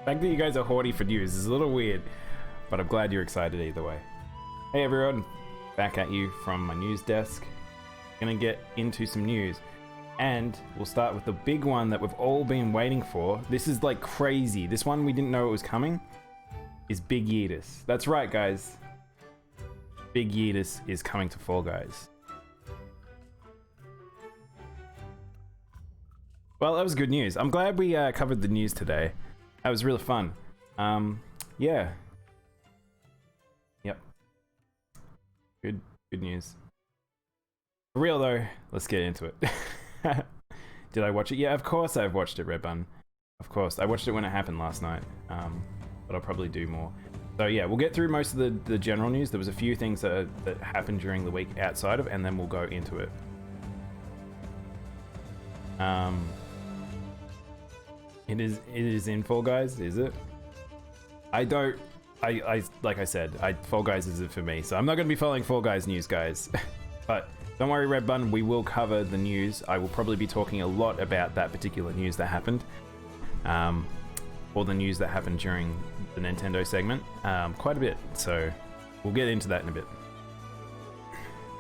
fact that you guys are horny for news is a little weird, but I'm glad you're excited either way. Hey everyone, back at you from my news desk. Gonna get into some news, and we'll start with the big one that we've all been waiting for. This is like crazy. This one we didn't know it was coming. Is Big Yeetus. That's right, guys. Big Yeetus is coming to Fall Guys. Well, that was good news. I'm glad we covered the news today. That was really fun. Yeah. Yep. Good news. For real though, let's get into it. Did I watch it? Yeah, of course I've watched it, Red Bun. Of course. I watched it when it happened last night. But I'll probably do more. So yeah, we'll get through most of the general news. There was a few things that happened during the week outside of, and then we'll go into it. It is in Fall Guys, is it? I like I said, Fall Guys isn't for me, so I'm not going to be following Fall Guys news, guys. But don't worry, Red Bun, we will cover the news. I will probably be talking a lot about that particular news that happened. Or the news that happened during the Nintendo segment. Quite a bit, so we'll get into that in a bit.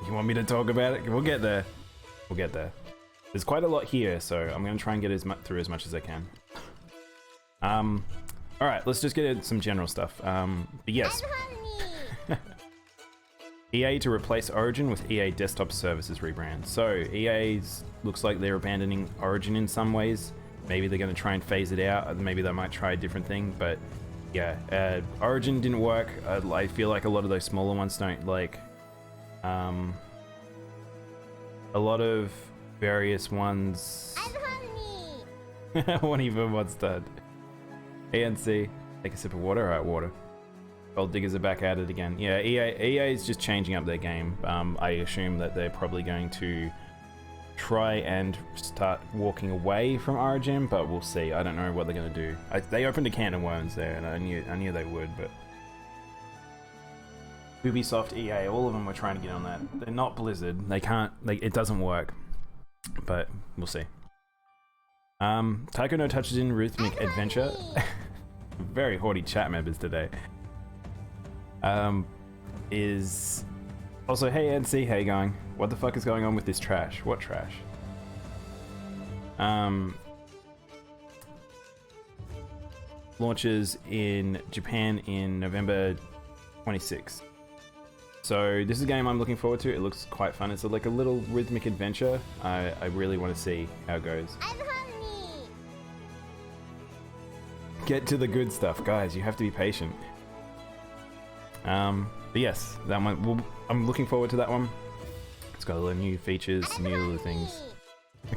You want me to talk about it? We'll get there. We'll get there. There's quite a lot here, so I'm going to try and get through as much as I can. Alright, let's just get into some general stuff. But yes. EA to replace Origin with EA Desktop Services rebrand. So, EA's looks like they're abandoning Origin in some ways. Maybe they're going to try and phase it out. Maybe they might try a different thing. But yeah, Origin didn't work. I feel like a lot of those smaller ones don't like. A lot of various ones. One even wants that. ANC, take a sip of water. Alright, water. Gold diggers are back at it again. Yeah, EA is just changing up their game. I assume that they're probably going to try and start walking away from Origin, but we'll see. I don't know what they're going to do. They opened a can of worms there, and I knew they would, but Ubisoft, EA, all of them were trying to get on that. They're not Blizzard. They can't. It doesn't work. But we'll see. Taiko no Tatsujin Rhythmic Adventure. Very haughty chat members today. Is also, hey NC, how you going? What the fuck is going on with this trash? What trash? Launches in Japan in November 26th. So this is a game I'm looking forward to. It looks quite fun. It's like a little rhythmic adventure. I really want to see how it goes. Get to the good stuff, guys. You have to be patient. But yes, that one. I'm looking forward to that one. It's got a lot of new features, new little things.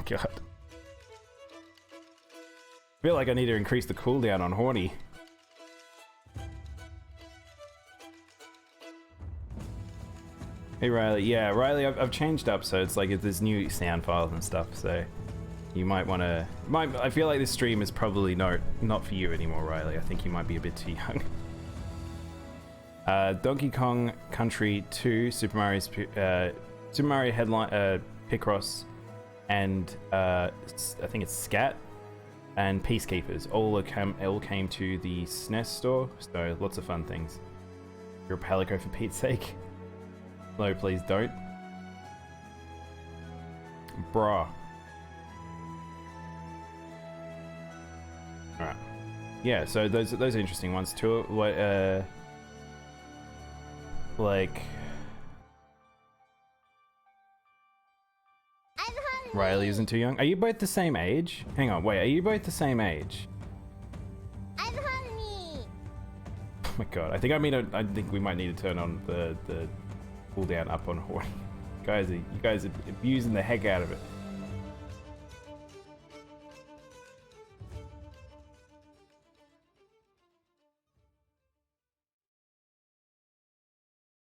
God. I feel like I need to increase the cooldown on Horny. Hey Riley, yeah, Riley, I've changed up, so it's like there's new sound files and stuff, so you might want to. I feel like this stream is probably not for you anymore, Riley. I think you might be a bit too young. Donkey Kong Country 2, Super Mario Headline, Picross, and I think it's Scat and Peacekeepers all came to the SNES store, so lots of fun things. You're a Palico for Pete's sake. No, please don't. Bruh. Alright. Yeah, so those are interesting ones too. Like Riley isn't too young. Are you both the same age? Hang on, wait, are you both the same age? Oh my god, I think we might need to turn on the cooldown up on Horny. You guys are abusing the heck out of it.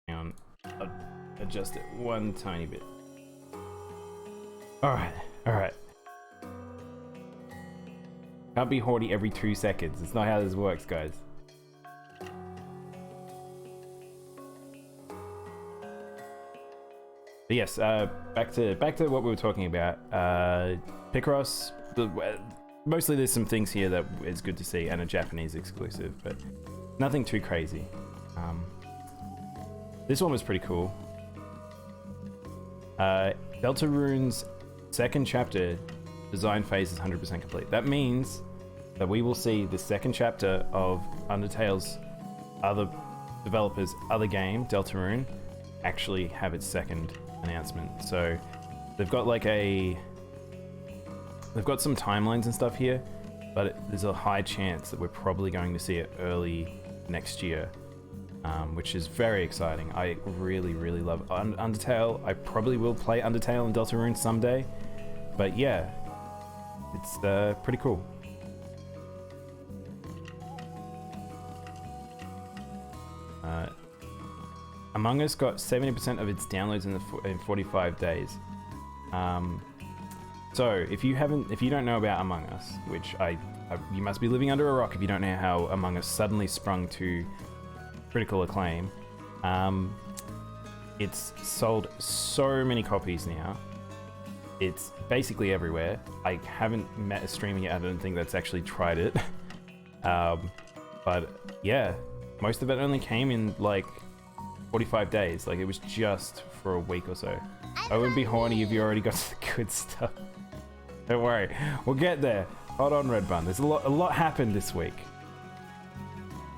Hang on, I'll adjust it one tiny bit. Alright. Can't be Horny every 2 seconds. It's not how this works, guys. But yes, back to what we were talking about. Picross, mostly there's some things here that is good to see and a Japanese exclusive, but nothing too crazy. This one was pretty cool. Deltarune's second chapter design phase is 100% complete. That means that we will see the second chapter of Undertale's other developers' other game, Deltarune, actually have its second announcement. So they've got like they've got some timelines and stuff here, but there's a high chance that we're probably going to see it early next year, which is very exciting. I really, really love Undertale. I probably will play Undertale and Deltarune someday, but yeah, it's pretty cool. Among Us got 70% of its downloads in 45 days. So if you don't know about Among Us, which you must be living under a rock if you don't know how Among Us suddenly sprung to critical acclaim. It's sold so many copies now. It's basically everywhere. I haven't met a streamer yet, I don't think, that's actually tried it. But yeah, most of it only came in like 45 days. Like, it was just for a week or so. I wouldn't be horny if you already got the good stuff. Don't worry, we'll get there. Hold on, Red Bun. There's a lot happened this week.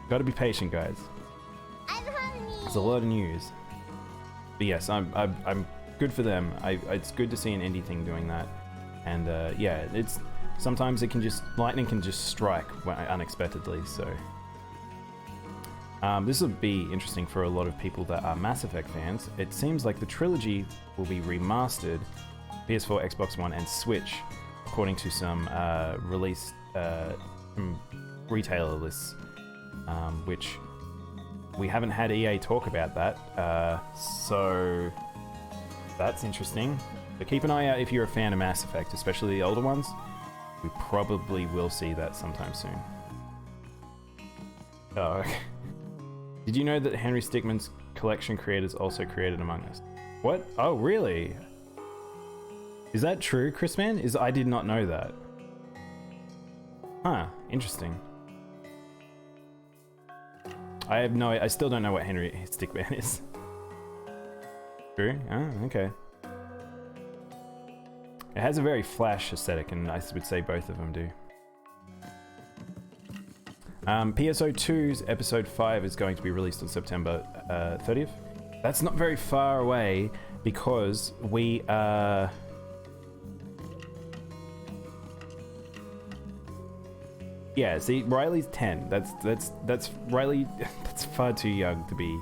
Gotta be patient, guys. There's a lot of news. But yes, I'm good for them. It's good to see an indie thing doing that. And yeah, sometimes lightning can just strike unexpectedly. So this will be interesting for a lot of people that are Mass Effect fans. It seems like the trilogy will be remastered, PS4, Xbox One, and Switch, according to some release from retailer lists, which we haven't had EA talk about that, so that's interesting. But keep an eye out if you're a fan of Mass Effect, especially the older ones. We probably will see that sometime soon. Oh, okay. Did you know that Henry Stickmin's collection creators also created Among Us? What? Oh, really? Is that true, Chrisman? I did not know that. Huh, interesting. I still don't know what Henry Stickmin is. True? Oh, okay. It has a very Flash aesthetic, and I would say both of them do. PSO2's episode 5 is going to be released on September 30th. That's not very far away because we are... Yeah, see, Riley's 10. That's Riley. That's far too young to be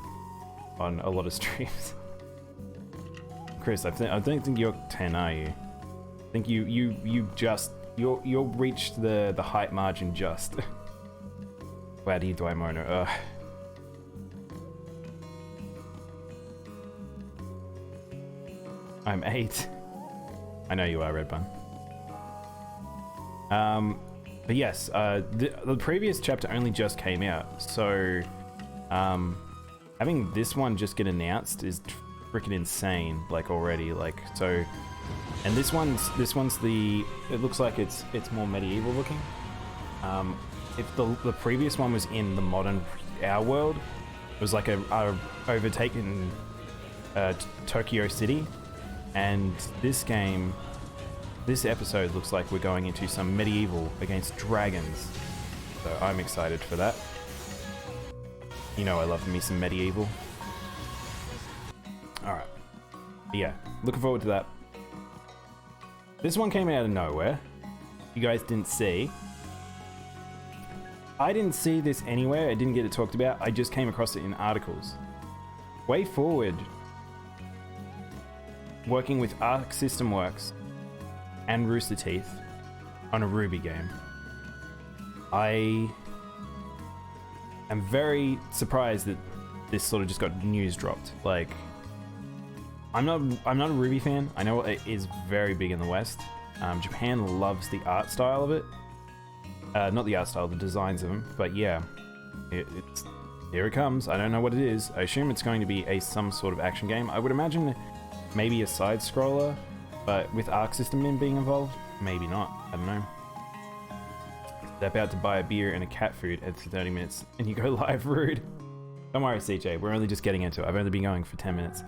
on a lot of streams. Chris, I don't think you're 10, are you? I think you reached the height margin just. Wow, do you Daimono? Ugh. I'm 8. I know you are, Red Bun. But yes, the previous chapter only just came out, so having this one just get announced is freaking insane. Like already, like so. And this one's it looks like it's more medieval looking. If the previous one was in the modern our world, it was like a overtaken Tokyo City, and this episode looks like we're going into some medieval against dragons. So I'm excited for that. You know I love me some medieval. Alright. Yeah, looking forward to that. This one came out of nowhere. You guys didn't see. I didn't see this anywhere. I didn't get it talked about. I just came across it in articles. Way Forward, working with Arc System Works and Rooster Teeth on a Ruby game. I am very surprised that this sort of just got news dropped. Like, I'm not a Ruby fan. I know it is very big in the West. Japan loves the art style of it. Not the art style, the designs of them. But yeah, it's here it comes. I don't know what it is. I assume it's going to be some sort of action game. I would imagine maybe a side scroller, but with Arc System being involved, maybe not. I don't know. They're about to buy a beer and a cat food at 30 minutes and you go live, rude. Don't worry, CJ, we're only just getting into it. I've only been going for 10 minutes.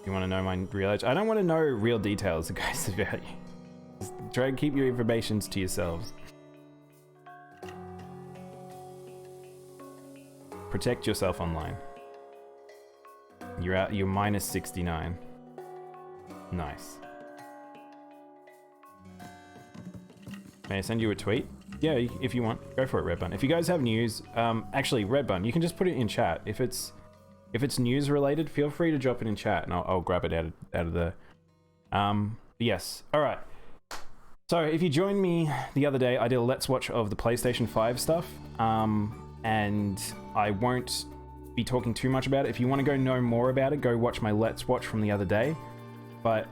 You want to know my real age? I don't want to know real details, guys, about you. Just try and keep your informations to yourselves. Protect yourself online. You're minus 69. Nice. May I send you a tweet? Yeah, if you want. Go for it, Redbun. If you guys have news, actually, Redbun, you can just put it in chat. If it's news related, feel free to drop it in chat and I'll grab it out of the... yes. All right. So if you joined me the other day, I did a Let's Watch of the PlayStation 5 stuff. And I won't be talking too much about it. If you want to go know more about it, go watch my Let's Watch from the other day. But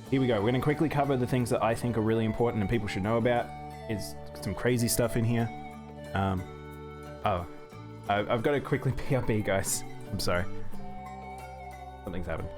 here we go. We're going to quickly cover the things that I think are really important and people should know about. Is some crazy stuff in here. I've got to quickly PRB, guys. I'm sorry. Something's happened.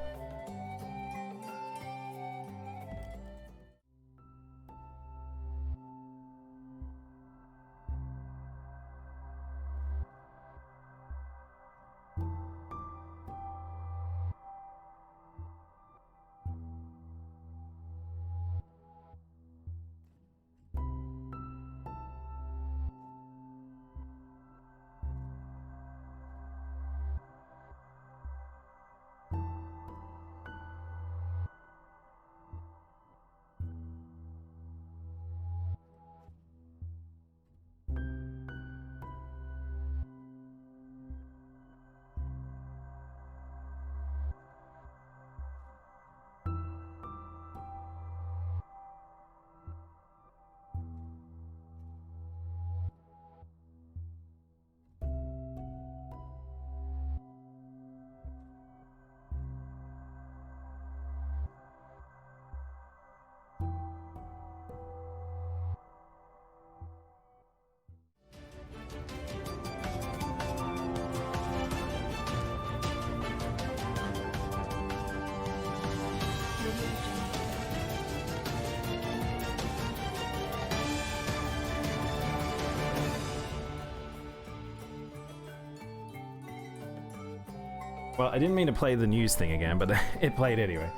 Well, I didn't mean to play the news thing again, but it played anyway.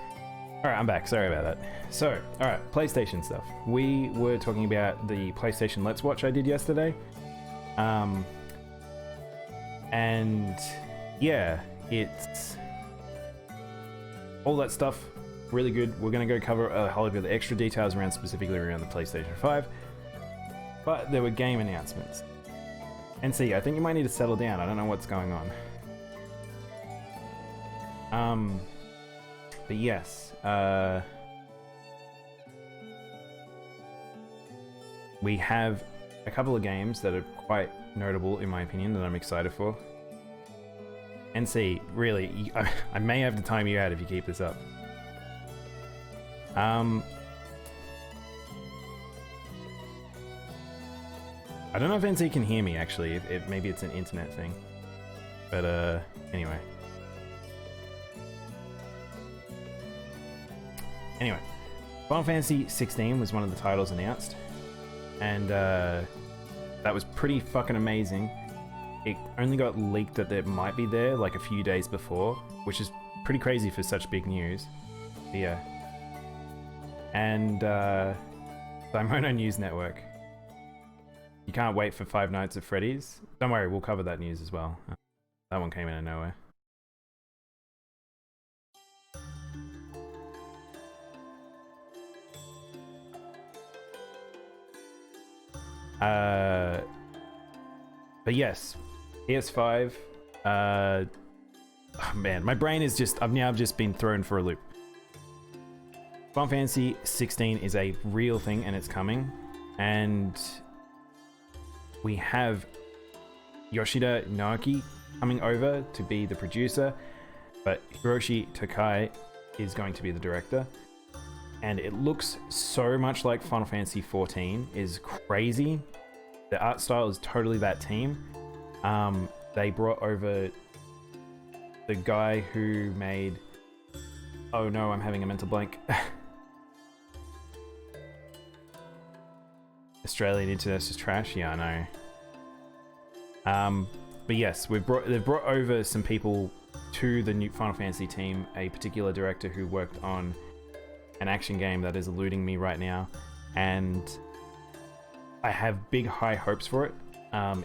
Alright, I'm back. Sorry about that. So, alright, PlayStation stuff. We were talking about the PlayStation Let's Watch I did yesterday. And yeah, it's all that stuff, really good. We're going to go cover a whole lot of the extra details around, specifically around the PlayStation 5. But there were game announcements. And see, I think you might need to settle down. I don't know what's going on. But yes, we have a couple of games that are quite notable in my opinion that I'm excited for. And see, really, I may have to time you out if you keep this up. I don't know if NC can hear me actually, maybe it's an internet thing. But anyway. Anyway, Final Fantasy 16 was one of the titles announced, and that was pretty fucking amazing. It only got leaked that it might be there like a few days before, which is pretty crazy for such big news. But yeah. And Daimono News Network. You can't wait for Five Nights at Freddy's. Don't worry, we'll cover that news as well. That one came out of nowhere. But yes, PS5, oh man, my brain is just, I've now just been thrown for a loop. Final Fantasy 16 is a real thing and it's coming, and we have Yoshida Naoki coming over to be the producer, but Hiroshi Tokai is going to be the director. And it looks so much like Final Fantasy 14, is crazy. The art style is totally that team. They brought over the guy who made... Oh no, I'm having a mental blank. Australian internet's just trash. Yeah, I know. But yes, they've brought over some people to the new Final Fantasy team. A particular director who worked on an action game that is eluding me right now, and I have big high hopes for it.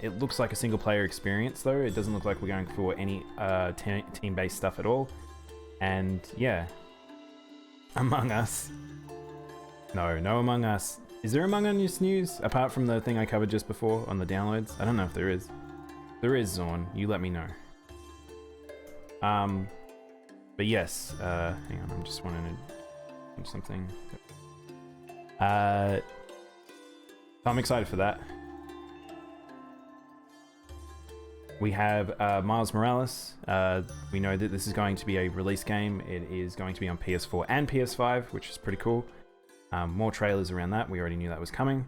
It looks like a single player experience though. It doesn't look like we're going for any team-based stuff at all. And yeah, Among Us. No Among Us. Is there Among Us news apart from the thing I covered just before on the downloads? I don't know if there is. If there is, Zorn, you let me know. But yes, hang on, I'm just wanting to do something. I'm excited for that. We have Miles Morales. We know that this is going to be a release game. It is going to be on PS4 and PS5, which is pretty cool. More trailers around that. We already knew that was coming.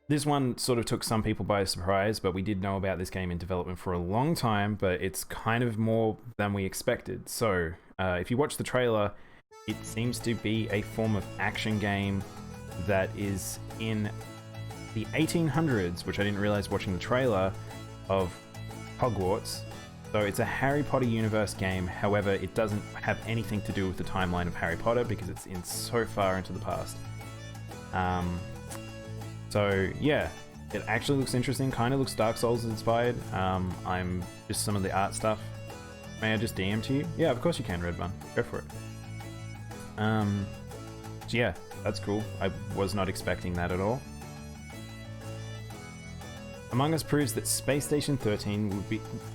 This one sort of took some people by surprise, but we did know about this game in development for a long time, but it's kind of more than we expected. So, if you watch the trailer, it seems to be a form of action game that is in the 1800s, which I didn't realize watching the trailer, of Hogwarts. So it's a Harry Potter universe game, however, it doesn't have anything to do with the timeline of Harry Potter because it's in so far into the past. So yeah, it actually looks interesting, kind of looks Dark Souls inspired. I'm just some of the art stuff. May I just DM to you? Yeah, of course you can, Redbun. Go for it. So yeah, that's cool. I was not expecting that at all. Among Us proves that Space Station 13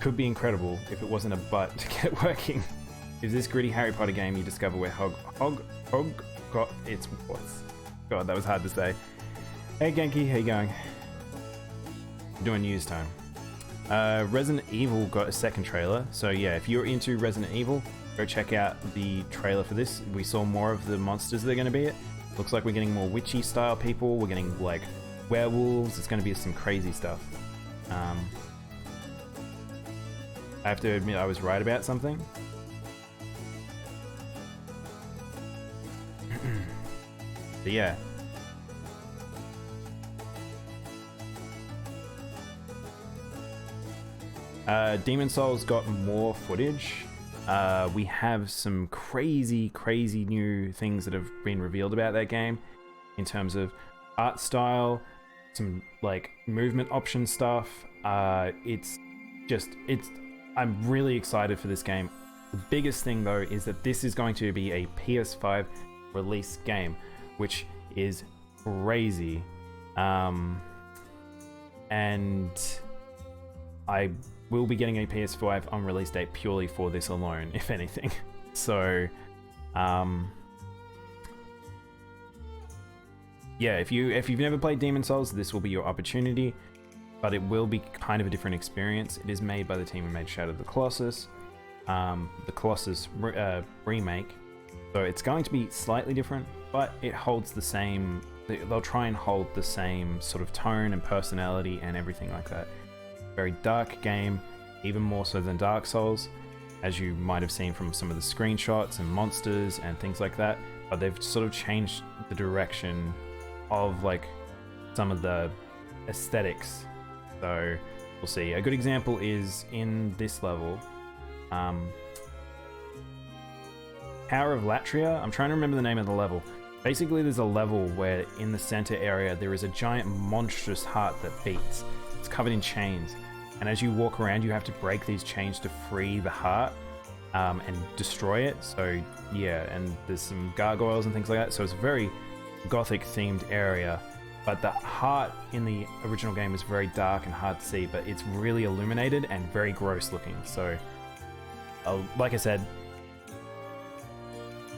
could be incredible if it wasn't a butt to get it working. Is this gritty Harry Potter game you discover where it's what's... God, that was hard to say. Hey Genki, how you going? Doing news time. Resident Evil got a second trailer, so yeah, if you're into Resident Evil, go check out the trailer for this. We saw more of the monsters they're going to be at. Looks like we're getting more witchy style people. We're getting like werewolves. It's going to be some crazy stuff. I have to admit I was right about something. But yeah. Demon Souls got more footage. We have some crazy new things that have been revealed about that game in terms of art style, some like movement option stuff. I'm really excited for this game. The biggest thing though is that this is going to be a PS5 release game, which is crazy. And I will be getting a PS5 on release date purely for this alone, if anything. So, yeah, if you've never played Demon Souls, this will be your opportunity, but it will be kind of a different experience. It is made by the team who made Shadow of the Colossus, remake, so it's going to be slightly different, but it holds the same. They'll try and hold the same sort of tone and personality and everything like that. Very dark game, even more so than Dark Souls, as you might have seen from some of the screenshots and monsters and things like that, but they've sort of changed the direction of like some of the aesthetics. So we'll see. A good example is in this level, Power of Latria. I'm trying to remember the name of the level. Basically, there's a level where in the center area there is a giant monstrous heart that beats. It's covered in chains, and as you walk around you have to break these chains to free the heart and destroy it. So yeah, and there's some gargoyles and things like that, so it's a very gothic themed area, but the heart in the original game is very dark and hard to see, but it's really illuminated and very gross looking. So like I said,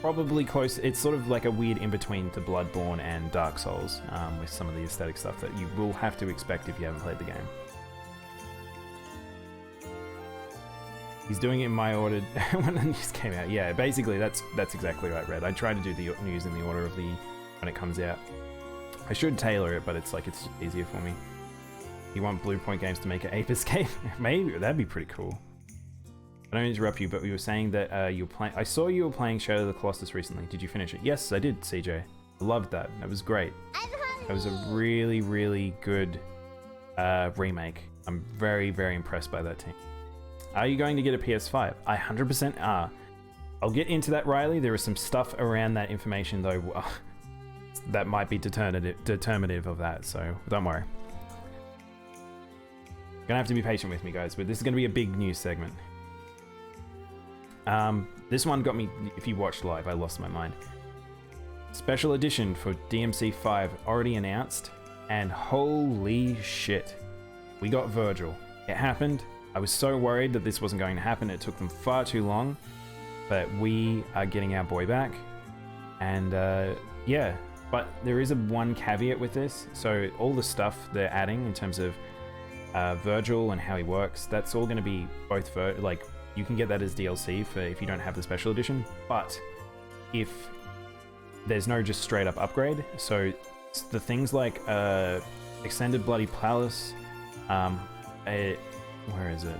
probably close. It's sort of like a weird in between to Bloodborne and Dark Souls, with some of the aesthetic stuff that you will have to expect if you haven't played the game. He's doing it in my order when the news came out. Yeah, basically that's exactly right, Red. I try to do the news in the order of when it comes out. I should tailor it, but it's easier for me. You want Blue Point Games to make an Ape Escape? Maybe that'd be pretty cool. I don't interrupt you, but you were saying that you're playing. I saw you were playing Shadow of the Colossus recently. Did you finish it? Yes, I did, CJ. I loved that. That was great. That was a really, really good remake. I'm very, very impressed by that team. Are you going to get a PS5? I 100% are. I'll get into that, Riley. There is some stuff around that information, though, that might be determinative of that, so don't worry. Gonna have to be patient with me, guys, but this is gonna be a big news segment. This one got me, if you watched live, I lost my mind. Special edition for DMC5 already announced, and holy shit, we got Virgil. It happened. I was so worried that this wasn't going to happen. It took them far too long, but we are getting our boy back. And yeah, but there is one caveat with this. So all the stuff they're adding in terms of Virgil and how he works, that's all going to be both like you can get that as DLC for if you don't have the special edition, but if there's no just straight up upgrade, so the things like extended bloody palace, where is it?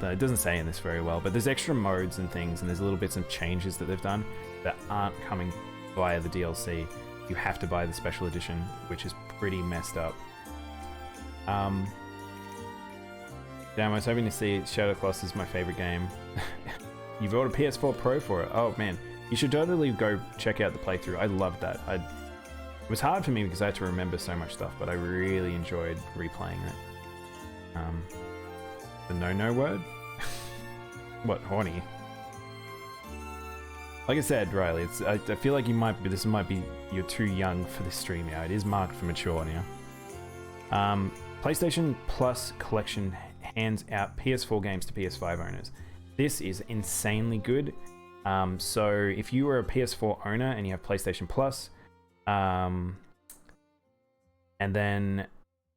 It doesn't say in this very well, but there's extra modes and things, and there's little bits of changes that they've done that aren't coming via the DLC. You have to buy the special edition, which is pretty messed up. Damn, I was hoping to see Shadow Colossus is my favorite game. You bought a PS4 Pro for it? Oh man, you should totally go check out the playthrough. I loved that. It was hard for me because I had to remember so much stuff, but I really enjoyed replaying it. The no word? What, horny? Like I said, Riley, I feel like you're too young for this stream now. It is marked for mature now. PlayStation Plus Collection hands out PS4 games to PS5 owners. This is insanely good. So if you are a PS4 owner and you have PlayStation Plus, and then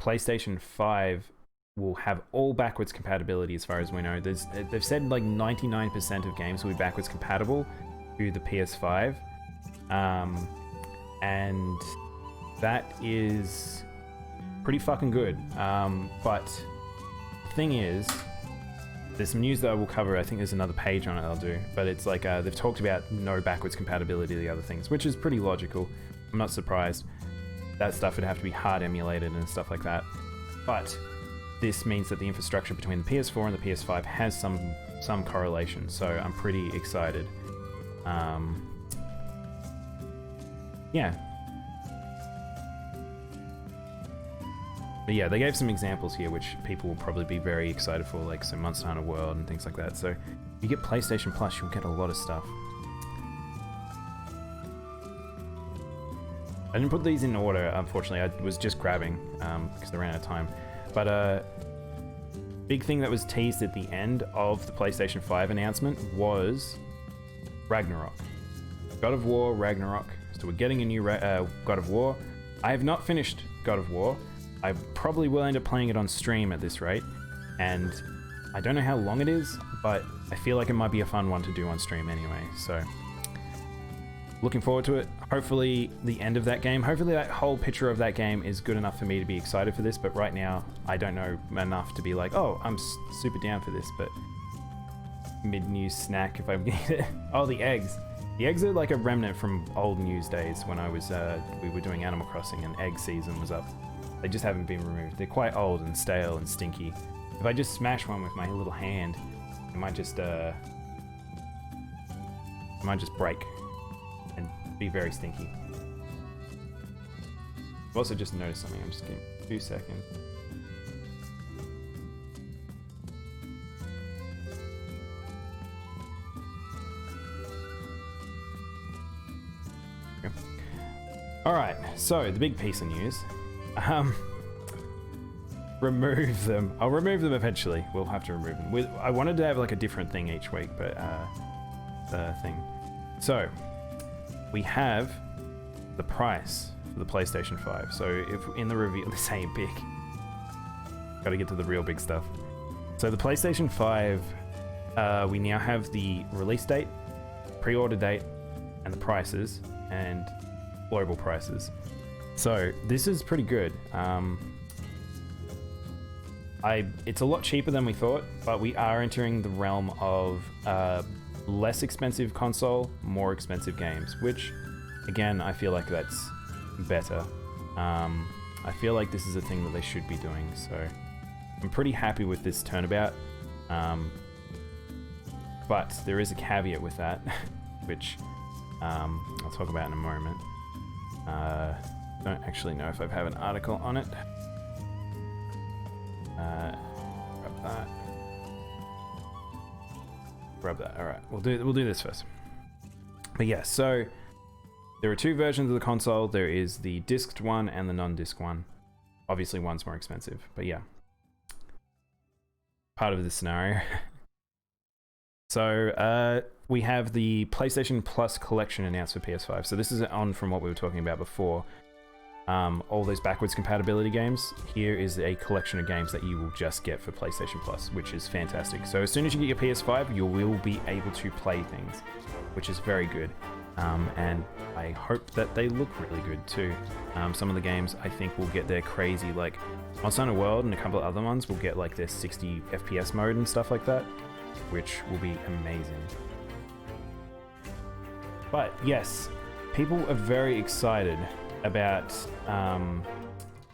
PlayStation 5 will have all backwards compatibility as far as we know. They've said like 99% of games will be backwards compatible to the PS5. And that is pretty fucking good. But the thing is, there's some news that I will cover. I think there's another page on it I'll do. But it's like they've talked about no backwards compatibility to the other things, which is pretty logical. I'm not surprised. That stuff would have to be hard emulated and stuff like that. But this means that the infrastructure between the PS4 and the PS5 has some correlation, so I'm pretty excited. Yeah. But yeah, they gave some examples here which people will probably be very excited for, like some Monster Hunter World and things like that. So if you get PlayStation Plus, you'll get a lot of stuff. I didn't put these in order, unfortunately. I was just grabbing because I ran out of time. But big thing that was teased at the end of the PlayStation 5 announcement was Ragnarok. God of War Ragnarok. So we're getting a new God of War. I have not finished God of War. I probably will end up playing it on stream at this rate. And I don't know how long it is, but I feel like it might be a fun one to do on stream anyway. So looking forward to it. Hopefully the end of that game, hopefully that whole picture of that game is good enough for me to be excited for this, but right now I don't know enough to be like, oh, I'm super down for this, but mid-news snack if I get it. Oh, the eggs. The eggs are like a remnant from old news days when I was, we were doing Animal Crossing and egg season was up. They just haven't been removed. They're quite old and stale and stinky. If I just smash one with my little hand, it might just break and be very stinky. I've also just noticed something. I'm just getting 2 seconds. Okay. All right, so the big piece of news. Remove them. I'll remove them eventually. We'll have to remove them. I wanted to have like a different thing each week, but the thing. So we have the price for the PlayStation 5. So if in the review, this ain't big. Got to get to the real big stuff. So the PlayStation 5, we now have the release date, pre-order date, and the prices, and global prices. So this is pretty good. It's a lot cheaper than we thought, but we are entering the realm of less expensive console, more expensive games, which again, I feel like that's better. I feel like this is a thing that they should be doing, so I'm pretty happy with this turnabout. But there is a caveat with that, which I'll talk about in a moment. Don't actually know if I have an article on it. Grab that. Grab that. All right, we'll do this first. But yeah, so there are two versions of the console. There is the disced one and the non-disc one. Obviously, one's more expensive, but yeah, part of the scenario. So we have the PlayStation Plus collection announced for PS5. So this is on from what we were talking about before. All those backwards compatibility games. Here is a collection of games that you will just get for PlayStation Plus, which is fantastic. So as soon as you get your PS5, you will be able to play things, which is very good. And I hope that they look really good too. Some of the games I think will get their crazy, like Monster Hunter World and a couple of other ones will get like their 60 FPS mode and stuff like that, which will be amazing. But yes, people are very excited about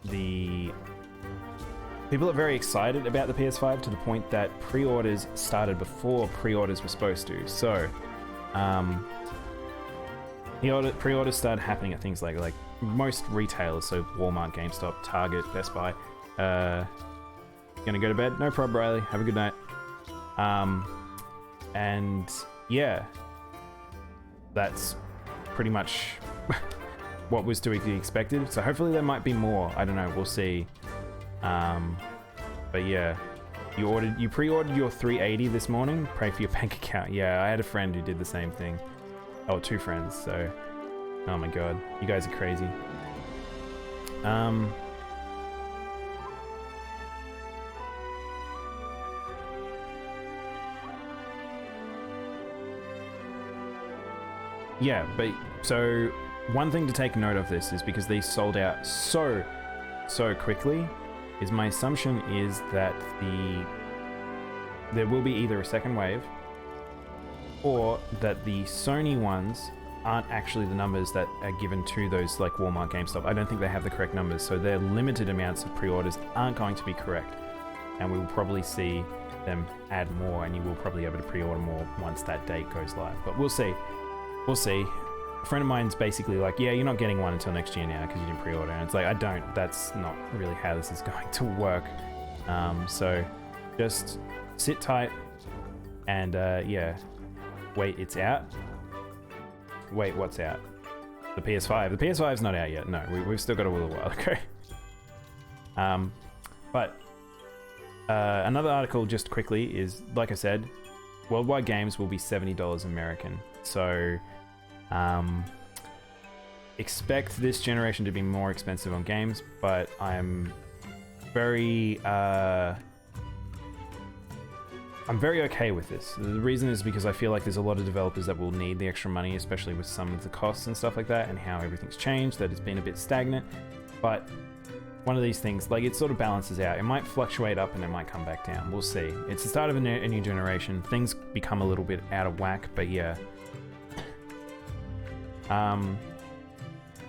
the PS5 to the point that pre-orders started before pre-orders were supposed to. So pre-orders started happening at things like most retailers, so Walmart, GameStop, Target, Best Buy. Gonna go to bed? No problem, Riley. Have a good night. And yeah, that's pretty much what was to be expected. So hopefully there might be more. I don't know. We'll see. But yeah, you pre-ordered your 380 this morning. Pray for your bank account. Yeah, I had a friend who did the same thing. Oh, two friends. So, oh my god, you guys are crazy. Yeah, but so one thing to take note of this is because these sold out so quickly, is my assumption is that there will be either a second wave or that the Sony ones aren't actually the numbers that are given to those like Walmart, GameStop. I don't think they have the correct numbers, so their limited amounts of pre-orders aren't going to be correct, and we will probably see them add more, and you will probably be able to pre-order more once that date goes live. But we'll see. We'll see. A friend of mine's basically like, yeah, you're not getting one until next year now because you didn't pre-order. And it's like, I don't. That's not really how this is going to work. So just sit tight and yeah, wait, it's out. Wait, what's out? The PS5. The PS5's not out yet. No, we've still got a little while to go. But another article just quickly is, like I said, worldwide games will be $70 American. So expect this generation to be more expensive on games, but I'm very okay with this. The reason is because I feel like there's a lot of developers that will need the extra money, especially with some of the costs and stuff like that, and how everything's changed, that it's been a bit stagnant. But one of these things, like, it sort of balances out. It might fluctuate up and it might come back down. We'll see. It's the start of a new generation. Things become a little bit out of whack, but yeah.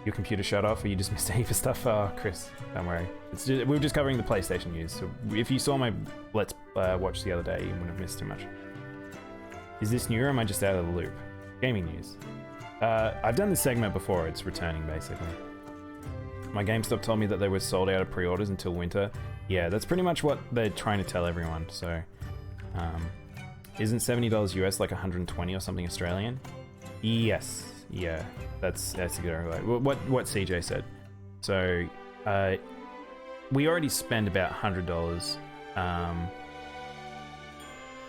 Your computer shut off, or you just missed any for stuff? Oh, Chris, don't worry. We were just covering the PlayStation news, so if you saw my Let's Watch the other day, you wouldn't have missed too much. Is this new, or am I just out of the loop? Gaming news. I've done this segment before. It's returning, basically. My GameStop told me that they were sold out of pre-orders until winter. Yeah, that's pretty much what they're trying to tell everyone, so... isn't $70 US like 120 or something Australian? Yes. Yeah, that's exactly right. What CJ said. So, we already spend about $100,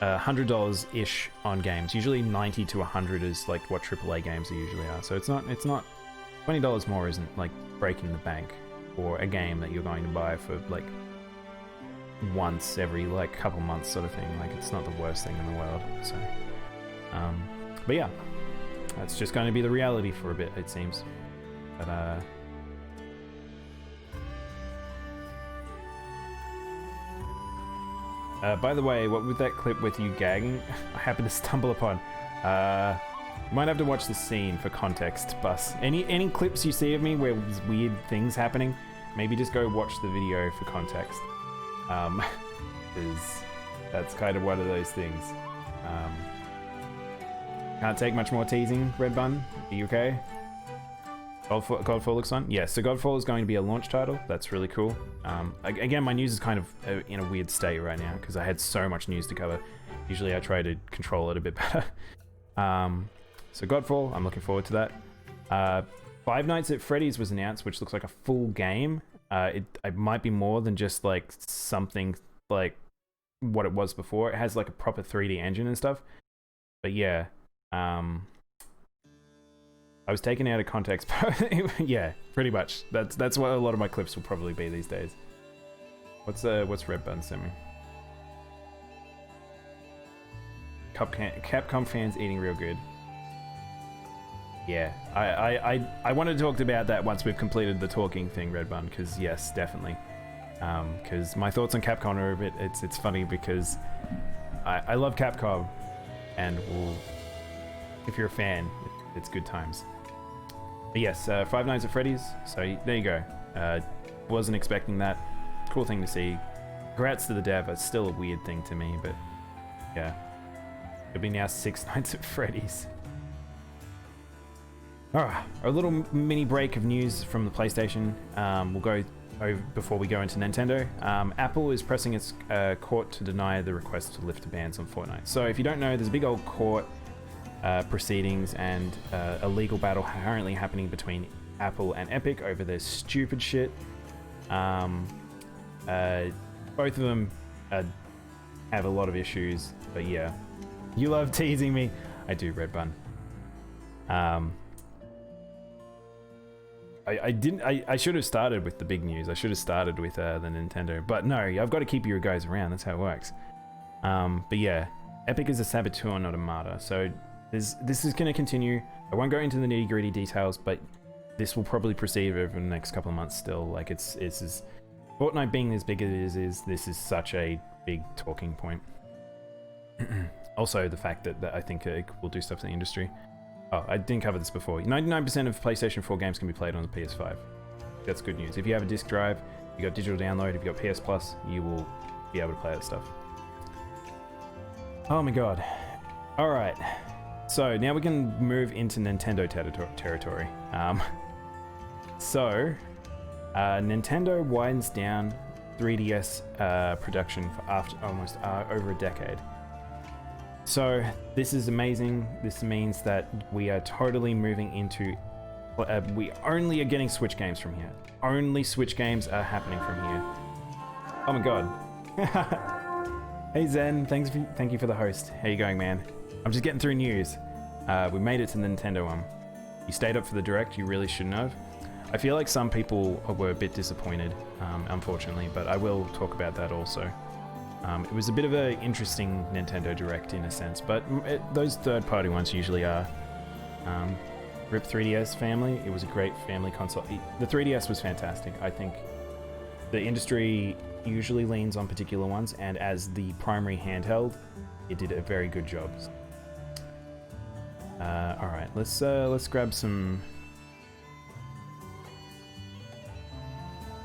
$100-ish on games. Usually 90 to 100 is like what AAA games usually are. So it's not $20 more isn't like breaking the bank for a game that you're going to buy for like once every like couple months sort of thing. Like, it's not the worst thing in the world. So, but yeah. That's just going to be the reality for a bit, it seems. But, by the way, what was that clip with you gagging? I happened to stumble upon. You might have to watch the scene for context, Bus. Any clips you see of me where there's weird things happening, maybe just go watch the video for context. Because that's kind of one of those things. Can't take much more teasing, Red Bun. Are you okay? Godfall looks fun. Yeah, so Godfall is going to be a launch title. That's really cool. Again, my news is kind of in a weird state right now because I had so much news to cover. Usually I try to control it a bit better. So Godfall, I'm looking forward to that. Five Nights at Freddy's was announced, which looks like a full game. It might be more than just like something like what it was before. It has like a proper 3D engine and stuff. But yeah, I was taken out of context, but yeah, pretty much. That's what a lot of my clips will probably be these days. What's Red Bun sent me? Capcom fans eating real good. Yeah, I wanted to talk about that once we've completed the talking thing, Red Bun, because yes, definitely. Because my thoughts on Capcom are a bit, it's funny because I love Capcom, and if you're a fan, it's good times. But yes, Five Nights at Freddy's, so there you go. Wasn't expecting that. Cool thing to see. Congrats to the dev. It's still a weird thing to me, but yeah. It'll be now 6 Nights at Freddy's. Alright, a little mini break of news from the PlayStation. We'll go over before we go into Nintendo. Apple is pressing its court to deny the request to lift the bans on Fortnite. So if you don't know, there's a big old court proceedings and a legal battle currently happening between Apple and Epic over their stupid shit. Both of them have a lot of issues, but yeah. You love teasing me. I do, Red Bun. I should have started with the big news. I should have started with the Nintendo, but no, I've got to keep you guys around. That's how it works. But yeah, Epic is a saboteur, not a martyr. So this is going to continue. I won't go into the nitty gritty details, but this will probably proceed over the next couple of months still. Like it's Fortnite being as big as it is, this is such a big talking point. Also, the fact that I think it will do stuff to the industry. Oh, I didn't cover this before. 99% of PlayStation 4 games can be played on the PS5. That's good news. If you have a disc drive, you got digital download, if you got PS Plus, you will be able to play that stuff. Oh my god. Alright. So, now we can move into Nintendo territory. Nintendo winds down 3DS production for after almost over a decade. So this is amazing. This means that we are totally moving into we only are getting Switch games from here. Only Switch games are happening from here. Oh my god. Hey Zen, thank you for the host. How you going, man? I'm just getting through news. We made it to the Nintendo one. You stayed up for the direct. You really shouldn't have. I feel like some people were a bit disappointed, unfortunately, but I will talk about that also. It was a bit of an interesting Nintendo Direct in a sense, but those third-party ones usually are. RIP 3DS family, it was a great family console. The 3DS was fantastic. I think the industry usually leans on particular ones, and as the primary handheld, it did a very good job. All right, let's grab some.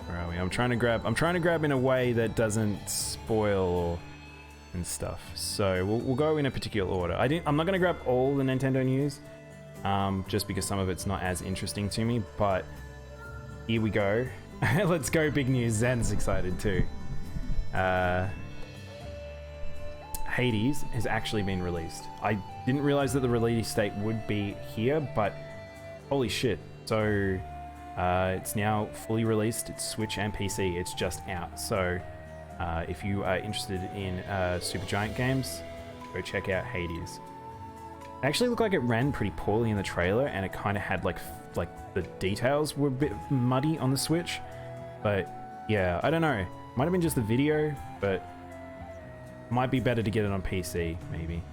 Where are we? I'm trying to grab in a way that doesn't spoil and stuff. So we'll go in a particular order. I'm not going to grab all the Nintendo news, just because some of it's not as interesting to me. But here we go. Let's go, big news. Zen's excited too. Hades has actually been released. I didn't realize that the release date would be here, but holy shit! So. It's now fully released. It's Switch and PC. It's just out. So if you are interested in Supergiant games, go check out Hades. It actually looked like it ran pretty poorly in the trailer, and it kind of had like the details were a bit muddy on the Switch. But yeah, I don't know. Might have been just the video, but might be better to get it on PC maybe.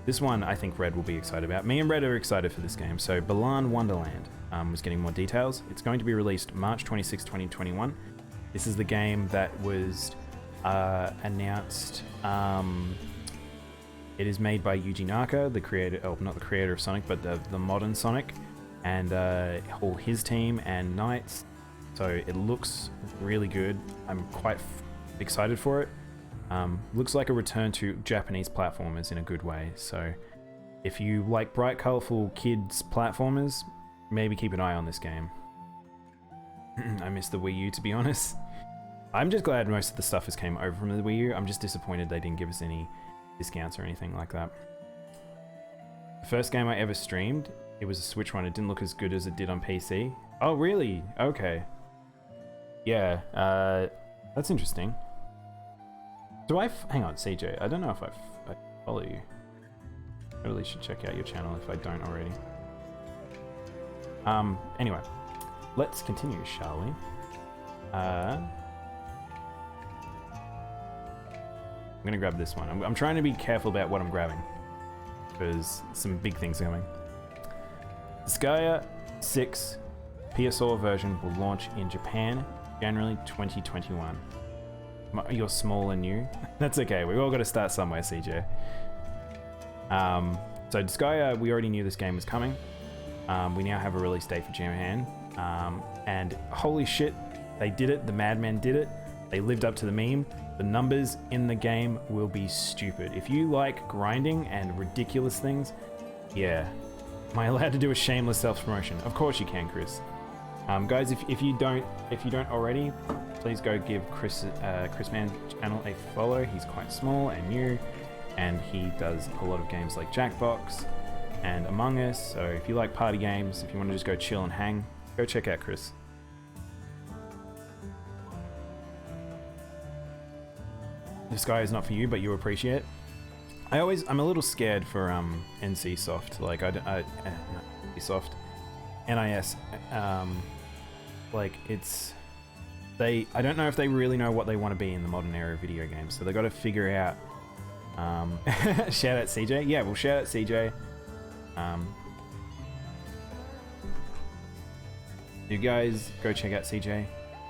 This one I think Red will be excited about. Me and Red are excited for this game. So Balan Wonderland was getting more details. It's going to be released March 26, 2021. This is the game that was announced. It is made by Yuji Naka, the creator, oh, not the creator of Sonic, but the modern Sonic, and all his team and Knights. So it looks really good. I'm quite excited for it. Looks like a return to Japanese platformers in a good way. So if you like bright, colorful kids platformers, maybe keep an eye on this game. I miss the Wii U, to be honest. I'm just glad most of the stuff has came over from the Wii U. I'm just disappointed they didn't give us any discounts or anything like that. The first game I ever streamed, it was a Switch one. It didn't look as good as it did on PC. Oh, really? Okay. Yeah, that's interesting. Do I hang on, CJ? I don't know if I follow you. I really should check out your channel if I don't already. Anyway, let's continue, shall we? I'm gonna grab this one. I'm trying to be careful about what I'm grabbing because some big things are coming. Disgaea 6 PS4 version will launch in Japan January 2021. You're small and new. That's okay. We've all got to start somewhere, CJ. So Disgaea, we already knew this game was coming. We now have a release date for Japan. And holy shit, they did it. The madmen did it. They lived up to the meme. The numbers in the game will be stupid. If you like grinding and ridiculous things, yeah. Am I allowed to do a shameless self-promotion? Of course you can, Chris. Guys, if you don't already, please go give Chris Man's channel a follow. He's quite small and new, and he does a lot of games like Jackbox and Among Us. So if you like party games, if you want to just go chill and hang, go check out Chris. This guy is not for you, but you appreciate. I'm a little scared for NC Soft, like Soft, NIS. Like I don't know if they really know what they want to be in the modern era of video games, so they got to figure out. Shout out CJ. Yeah, well, shout out CJ. You guys go check out CJ.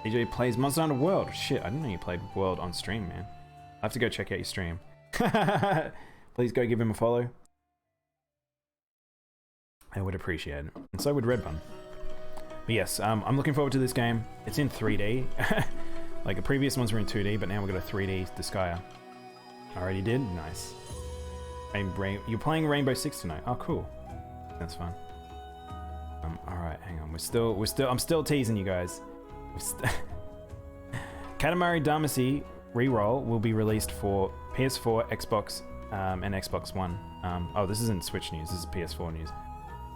CJ plays Monster Hunter World. Shit, I didn't know you played World on stream, man. I have to go check out your stream. Please go give him a follow. I would appreciate it. And so would Redbun. But yes, I'm looking forward to this game. It's in 3D. Like the previous ones were in 2D, but now we've got a 3D Disgaea. Already did? Nice. You're playing Rainbow Six tonight. Oh, cool. That's fun. Alright, hang on. I'm still teasing you guys. Katamari Damacy Reroll will be released for PS4, Xbox, and Xbox One. Oh, this isn't Switch news. This is PS4 news.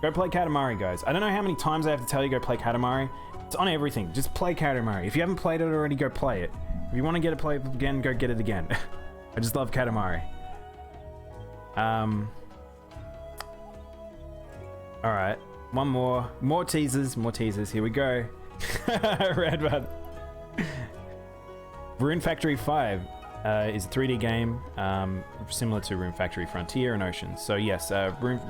Go play Katamari, guys. I don't know how many times I have to tell you go play Katamari. It's on everything. Just play Katamari. If you haven't played it already, go play it. If you want to get it played again, go get it again. I just love Katamari. Alright. One more. More teasers. More teasers. Here we go. Redbud. Rune Factory 5 is a 3D game similar to Rune Factory Frontier and Oceans. So yes,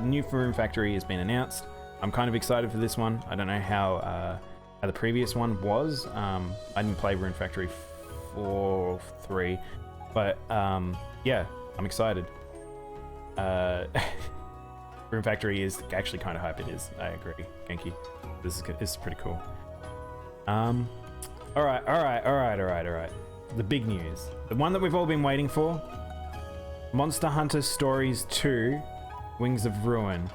new Rune Factory has been announced. I'm kind of excited for this one. I don't know how the previous one was. I didn't play Rune Factory 4, 3, but yeah, I'm excited. Rune Factory is actually kind of hype. It is. I agree, Genki. This is pretty cool. All right. The big news. The one that we've all been waiting for. Monster Hunter Stories 2, Wings of Ruin.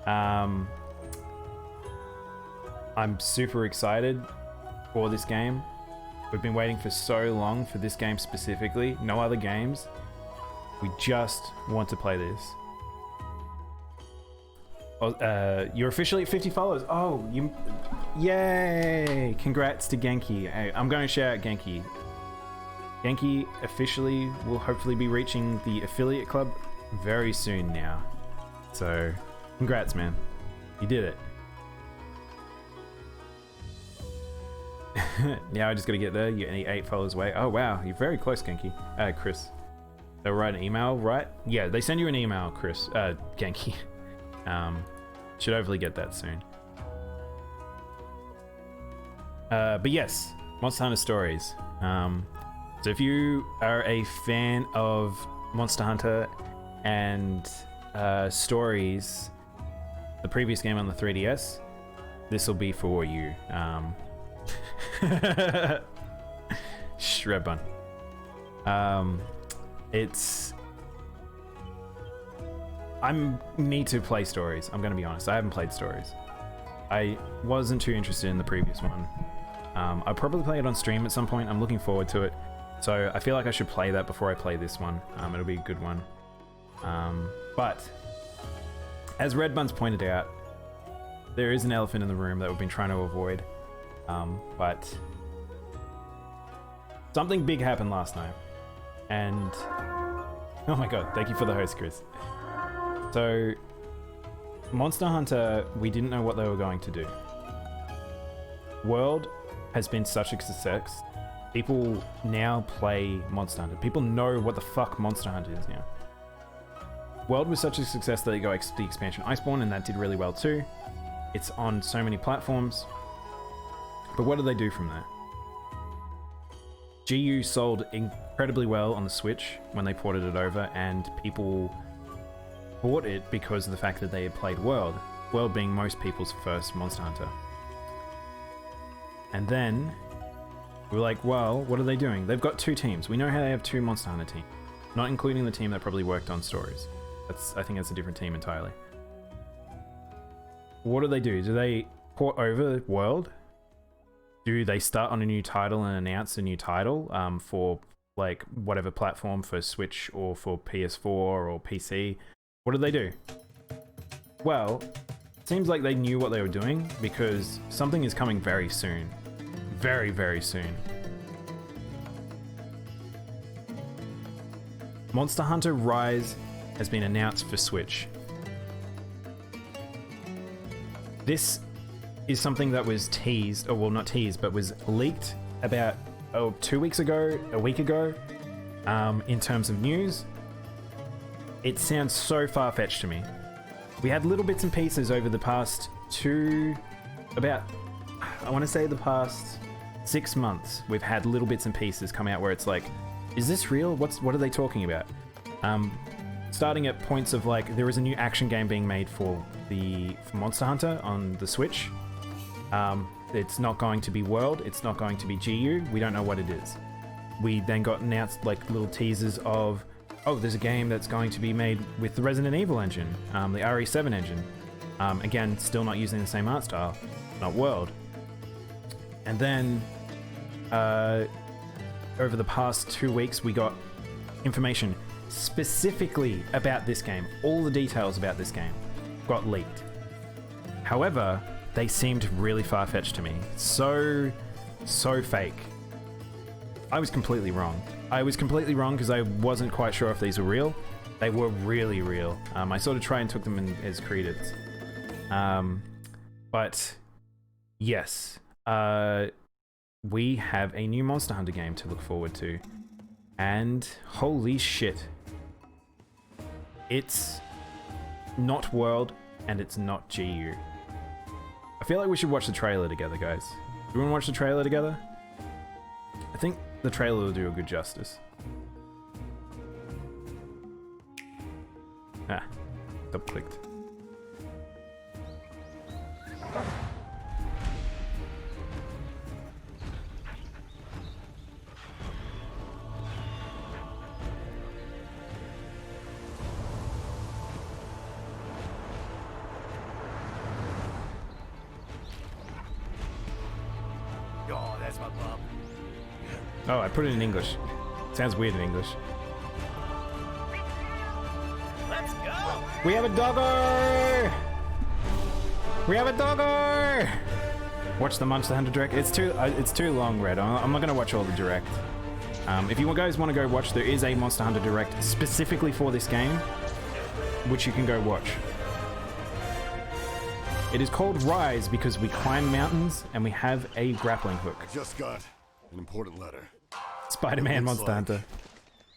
I'm super excited for this game. We've been waiting for so long for this game specifically. No other games. We just want to play this. Oh, you're officially at 50 followers. Oh, yay! Congrats to Genki. Hey, I'm going to shout out Genki. Genki officially will hopefully be reaching the affiliate club very soon now. So, congrats, man. You did it. Now I just gotta get there. You're 8 followers away. Oh, wow. You're very close, Genki. Chris. They'll write an email, right? Yeah, they send you an email, Chris. Genki. Should hopefully get that soon. But yes, Monster Hunter Stories. So if you are a fan of Monster Hunter and Stories, the previous game on the 3DS, this will be for you. Shh, Red Bun. I need to play Stories. I'm gonna be honest. I haven't played Stories. I wasn't too interested in the previous one. I'll probably play it on stream at some point. I'm looking forward to it. So I feel like I should play that before I play this one. It'll be a good one. But as Red Bun's pointed out, there is an elephant in the room that we've been trying to avoid. But something big happened last night. And oh my god, thank you for the host, Chris. So Monster Hunter, we didn't know what they were going to do. World has been such a success. People now play Monster Hunter. People know what the fuck Monster Hunter is now. World was such a success that they got the expansion Iceborne, and that did really well too. It's on so many platforms. But what did they do from there? GU sold incredibly well on the Switch when they ported it over, and people bought it because of the fact that they had played World. World being most people's first Monster Hunter. And then we were like, well, what are they doing? They've got two teams. We know how they have two Monster Hunter teams, not including the team that probably worked on Stories. I think that's a different team entirely. What do? Do they port over World? Do they start on a new title and announce a new title for like whatever platform, for Switch or for PS4 or PC? What do they do? Well, it seems like they knew what they were doing, because something is coming very soon. Very, very soon. Monster Hunter Rise has been announced for Switch. This is something that was teased, or well, not teased, but was leaked about 2 weeks ago, a week ago, in terms of news. It sounds so far-fetched to me. We had little bits and pieces over the past I want to say the past 6 months, we've had little bits and pieces come out where it's like, is this real? What are they talking about? Starting at points of like, there is a new action game being made for Monster Hunter on the Switch. It's not going to be World, it's not going to be GU, we don't know what it is. We then got announced like little teasers of, oh, there's a game that's going to be made with the Resident Evil engine, the RE7 engine. Again, still not using the same art style, not World. And then, over the past 2 weeks, we got information specifically about this game. All the details about this game got leaked. However, they seemed really far-fetched to me. So fake. I was completely wrong. I was completely wrong because I wasn't quite sure if these were real. They were really real. I sort of tried and took them as credits. But yes, we have a new Monster Hunter game to look forward to. And holy shit. It's not World and it's not GU. I feel like we should watch the trailer together, guys. Do you want to watch the trailer together? I think the trailer will do a good justice. Ah, double-clicked. Oh, that's my bum. Oh, I put it in English. Sounds weird in English. Let's go! We have a doggo! We have a doggo! Watch the Monster Hunter Direct. It's too long, Red. I'm not going to watch all the Direct. If you guys want to go watch, there is a Monster Hunter Direct specifically for this game, which you can go watch. It is called Rise because we climb mountains and we have a grappling hook. I just got an important letter. Spider-Man Looks Monster like Hunter.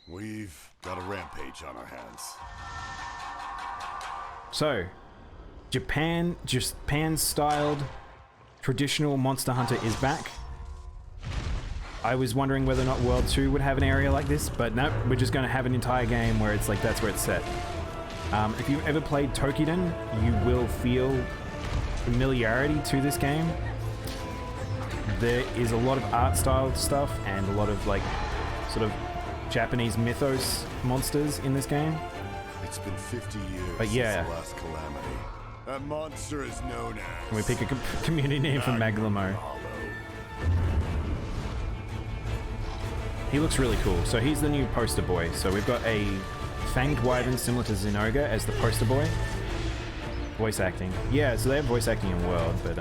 We've got a rampage on our hands. So, Japan-styled traditional Monster Hunter is back. I was wondering whether or not World 2 would have an area like this, but nope, we're just going to have an entire game where it's like, that's where it's set. If you've ever played Tokiden, you will feel familiarity to this game. There is a lot of art style stuff and a lot of like sort of Japanese mythos monsters in this game. It's been 50 years But yeah. since the last calamity. That monster is known as... And we pick a community name from Maglamo. He looks really cool. So he's the new poster boy. So we've got a fanged wyvern similar to Zinogre as the poster boy. Voice acting. Yeah, so they have voice acting in World, but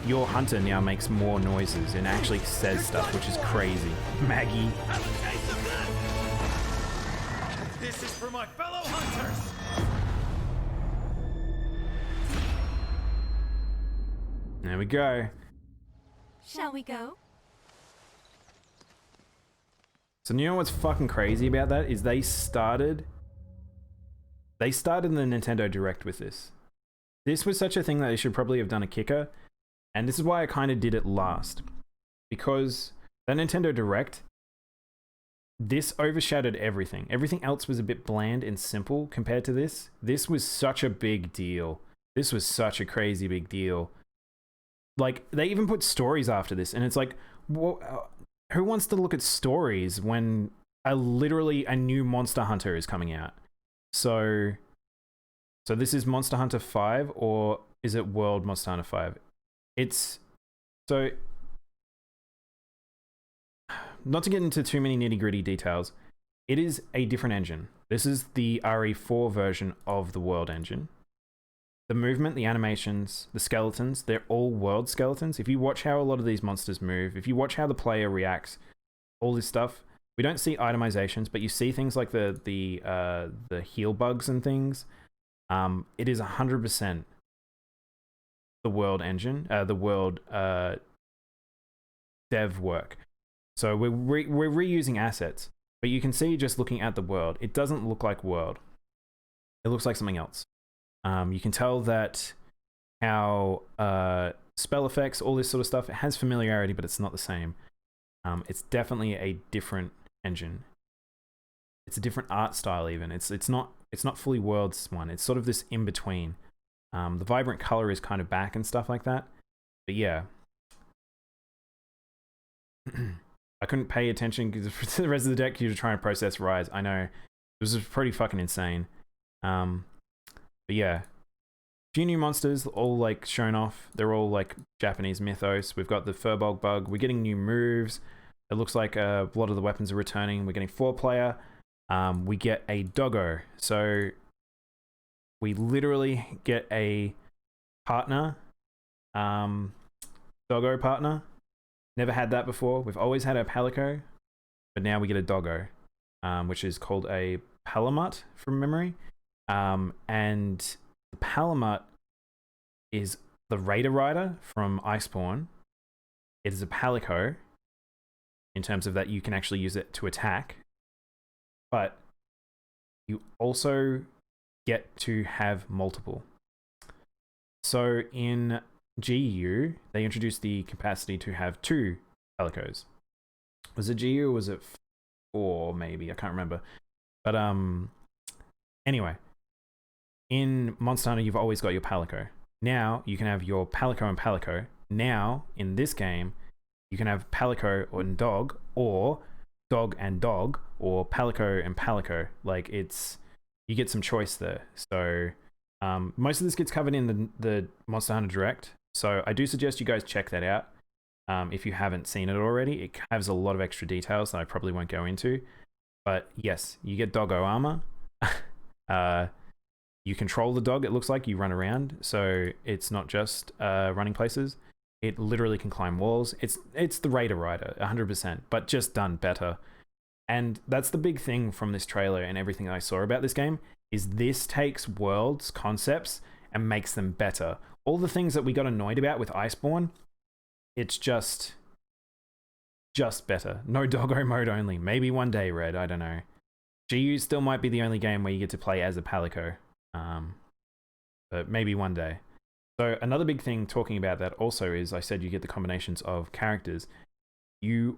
your hunter now makes more noises and actually says stuff, which is crazy. Maggie. This is for my fellow hunters. There we go. Shall we go? So you know what's fucking crazy about that is they started the Nintendo Direct with this. This was such a thing that they should probably have done a kicker, and this is why I kind of did it last, because that Nintendo Direct, this overshadowed everything. Everything else was a bit bland and simple compared to this. This was such a big deal. This was such a crazy big deal. Like, they even put stories after this, and it's like, who wants to look at stories when literally a new Monster Hunter is coming out? So this is Monster Hunter 5, or is it World Monster Hunter 5? It's, so, not to get into too many nitty-gritty details, it is a different engine. This is the RE4 version of the World engine. The movement, the animations, the skeletons, they're all World skeletons. If you watch how a lot of these monsters move, if you watch how the player reacts, all this stuff, we don't see itemizations, but you see things like the heal bugs and things. It is 100% the World engine, the World dev work. So we're reusing assets, but you can see just looking at the World, it doesn't look like World. It looks like something else. You can tell that how spell effects, all this sort of stuff, it has familiarity, but it's not the same. It's definitely a different engine. It's a different art style even. It's not fully World's one. It's sort of this in between. The vibrant color is kind of back and stuff like that. But yeah. I couldn't pay attention to the rest of the deck due to trying to process Rise. I know. This was pretty fucking insane. But yeah, a few new monsters, all like shown off. They're all like Japanese mythos. We've got the Furbolg bug. We're getting new moves. It looks like a lot of the weapons are returning. We're getting 4-player. We get a doggo. So we literally get a partner, doggo partner. Never had that before. We've always had a palico, but now we get a doggo, which is called a palamut from memory. And the palamut is the Raider Rider from Iceborne. It is a palico in terms of that you can actually use it to attack, but you also get to have multiple. So in GU, they introduced the capacity to have 2 palicos. Was it GU or was it 4 maybe? I can't remember. But anyway, in Monster Hunter, you've always got your palico. Now, you can have your palico and palico. Now, in this game, you can have palico and dog, or dog and dog, or palico and palico. Like, you get some choice there. So, most of this gets covered in the Monster Hunter Direct. So, I do suggest you guys check that out. If you haven't seen it already, it has a lot of extra details that I probably won't go into. But yes, you get doggo armor. You control the dog, it looks like. You run around, so it's not just running places. It literally can climb walls. It's the Raider Rider, 100%, but just done better. And that's the big thing from this trailer and everything I saw about this game, is this takes World's concepts and makes them better. All the things that we got annoyed about with Iceborne, it's just better. No doggo mode only. Maybe one day, Red, I don't know. GU still might be the only game where you get to play as a palico. But maybe one day. So another big thing talking about that also is, I said you get the combinations of characters. In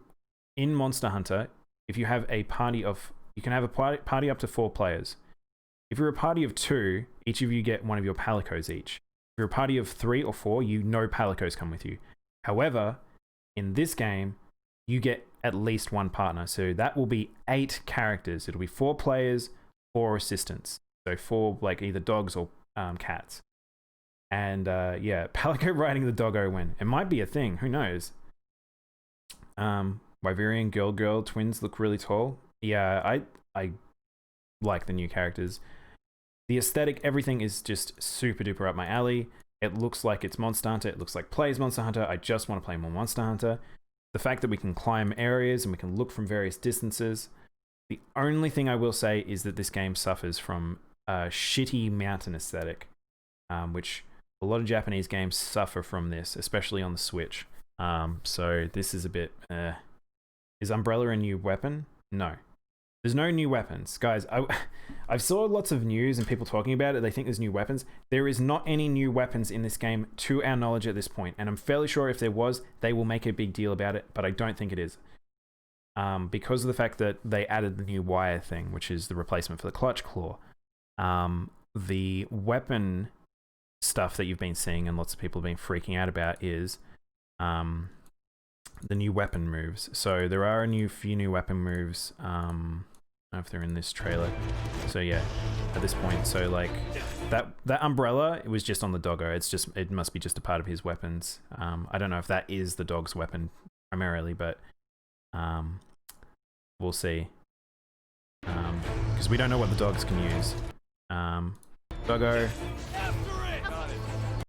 Monster Hunter, if you have a party of you can have a party up to 4 players. If you're a party of 2, each of you get one of your palicos each. If you're a party of 3 or 4, no palicos come with you. However, in this game, you get at least 1 partner. So that will be 8 characters. It'll be 4 players, 4 assistants. So 4 like either dogs or cats. And yeah, palico riding the doggo win. It might be a thing. Who knows? Wyverian girl twins look really tall. Yeah, I like the new characters. The aesthetic, everything is just super duper up my alley. It looks like it's Monster Hunter. It looks like plays Monster Hunter. I just want to play more Monster Hunter. The fact that we can climb areas and we can look from various distances. The only thing I will say is that this game suffers from a shitty mountain aesthetic, which a lot of Japanese games suffer from this, especially on the Switch. So this is a bit... Is Umbrella a new weapon? No. There's no new weapons. Guys, I've saw lots of news and people talking about it. They think there's new weapons. There is not any new weapons in this game to our knowledge at this point. And I'm fairly sure if there was, they will make a big deal about it. But I don't think it is. Because of the fact that they added the new wire thing, which is the replacement for the clutch claw. The weapon stuff that you've been seeing and lots of people have been freaking out about is the new weapon moves. So there are a few new weapon moves. I don't know if they're in this trailer. So yeah, at this point, so like that umbrella, it was just on the doggo. It must be just a part of his weapons. I don't know if that is the dog's weapon primarily, but we'll see. Because we don't know what the dogs can use. Doggo.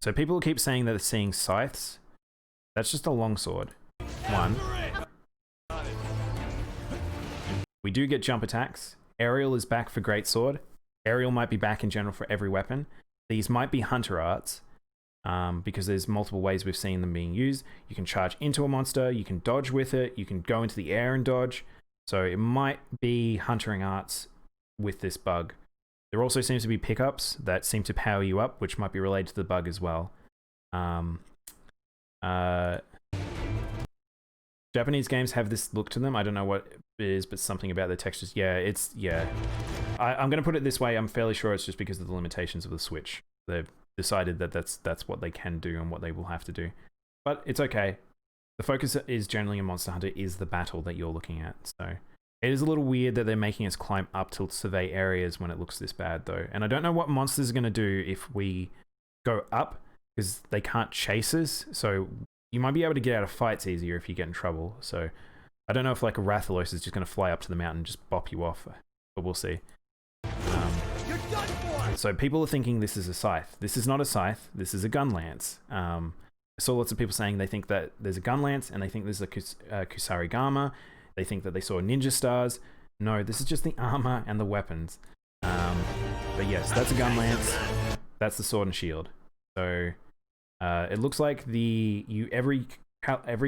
So people keep saying that they're seeing scythes. That's just a longsword. 1. We do get jump attacks. Aerial is back for greatsword. Aerial might be back in general for every weapon. These might be hunter arts, because there's multiple ways we've seen them being used. You can charge into a monster, you can dodge with it, you can go into the air and dodge. So it might be huntering arts with this bug. There also seems to be pickups that seem to power you up, which might be related to the bug as well. Japanese games have this look to them. I don't know what it is, but something about the textures. Yeah, I'm going to put it this way. I'm fairly sure it's just because of the limitations of the Switch. They've decided that that's what they can do and what they will have to do. But it's okay. The focus is generally in Monster Hunter is the battle that you're looking at. So it is a little weird that they're making us climb up to survey areas when it looks this bad, though. And I don't know what monsters are going to do if we go up, because they can't chase us. So you might be able to get out of fights easier if you get in trouble. So I don't know if like a Rathalos is just going to fly up to the mountain and just bop you off, but we'll see. So people are thinking this is a scythe. This is not a scythe. This is a gun lance. I saw lots of people saying they think that there's a gun lance and they think there's a Kusarigama. They think that they saw ninja stars. No, this is just the armor and the weapons. But yes, that's a gun lance. That's the sword and shield. So it looks like every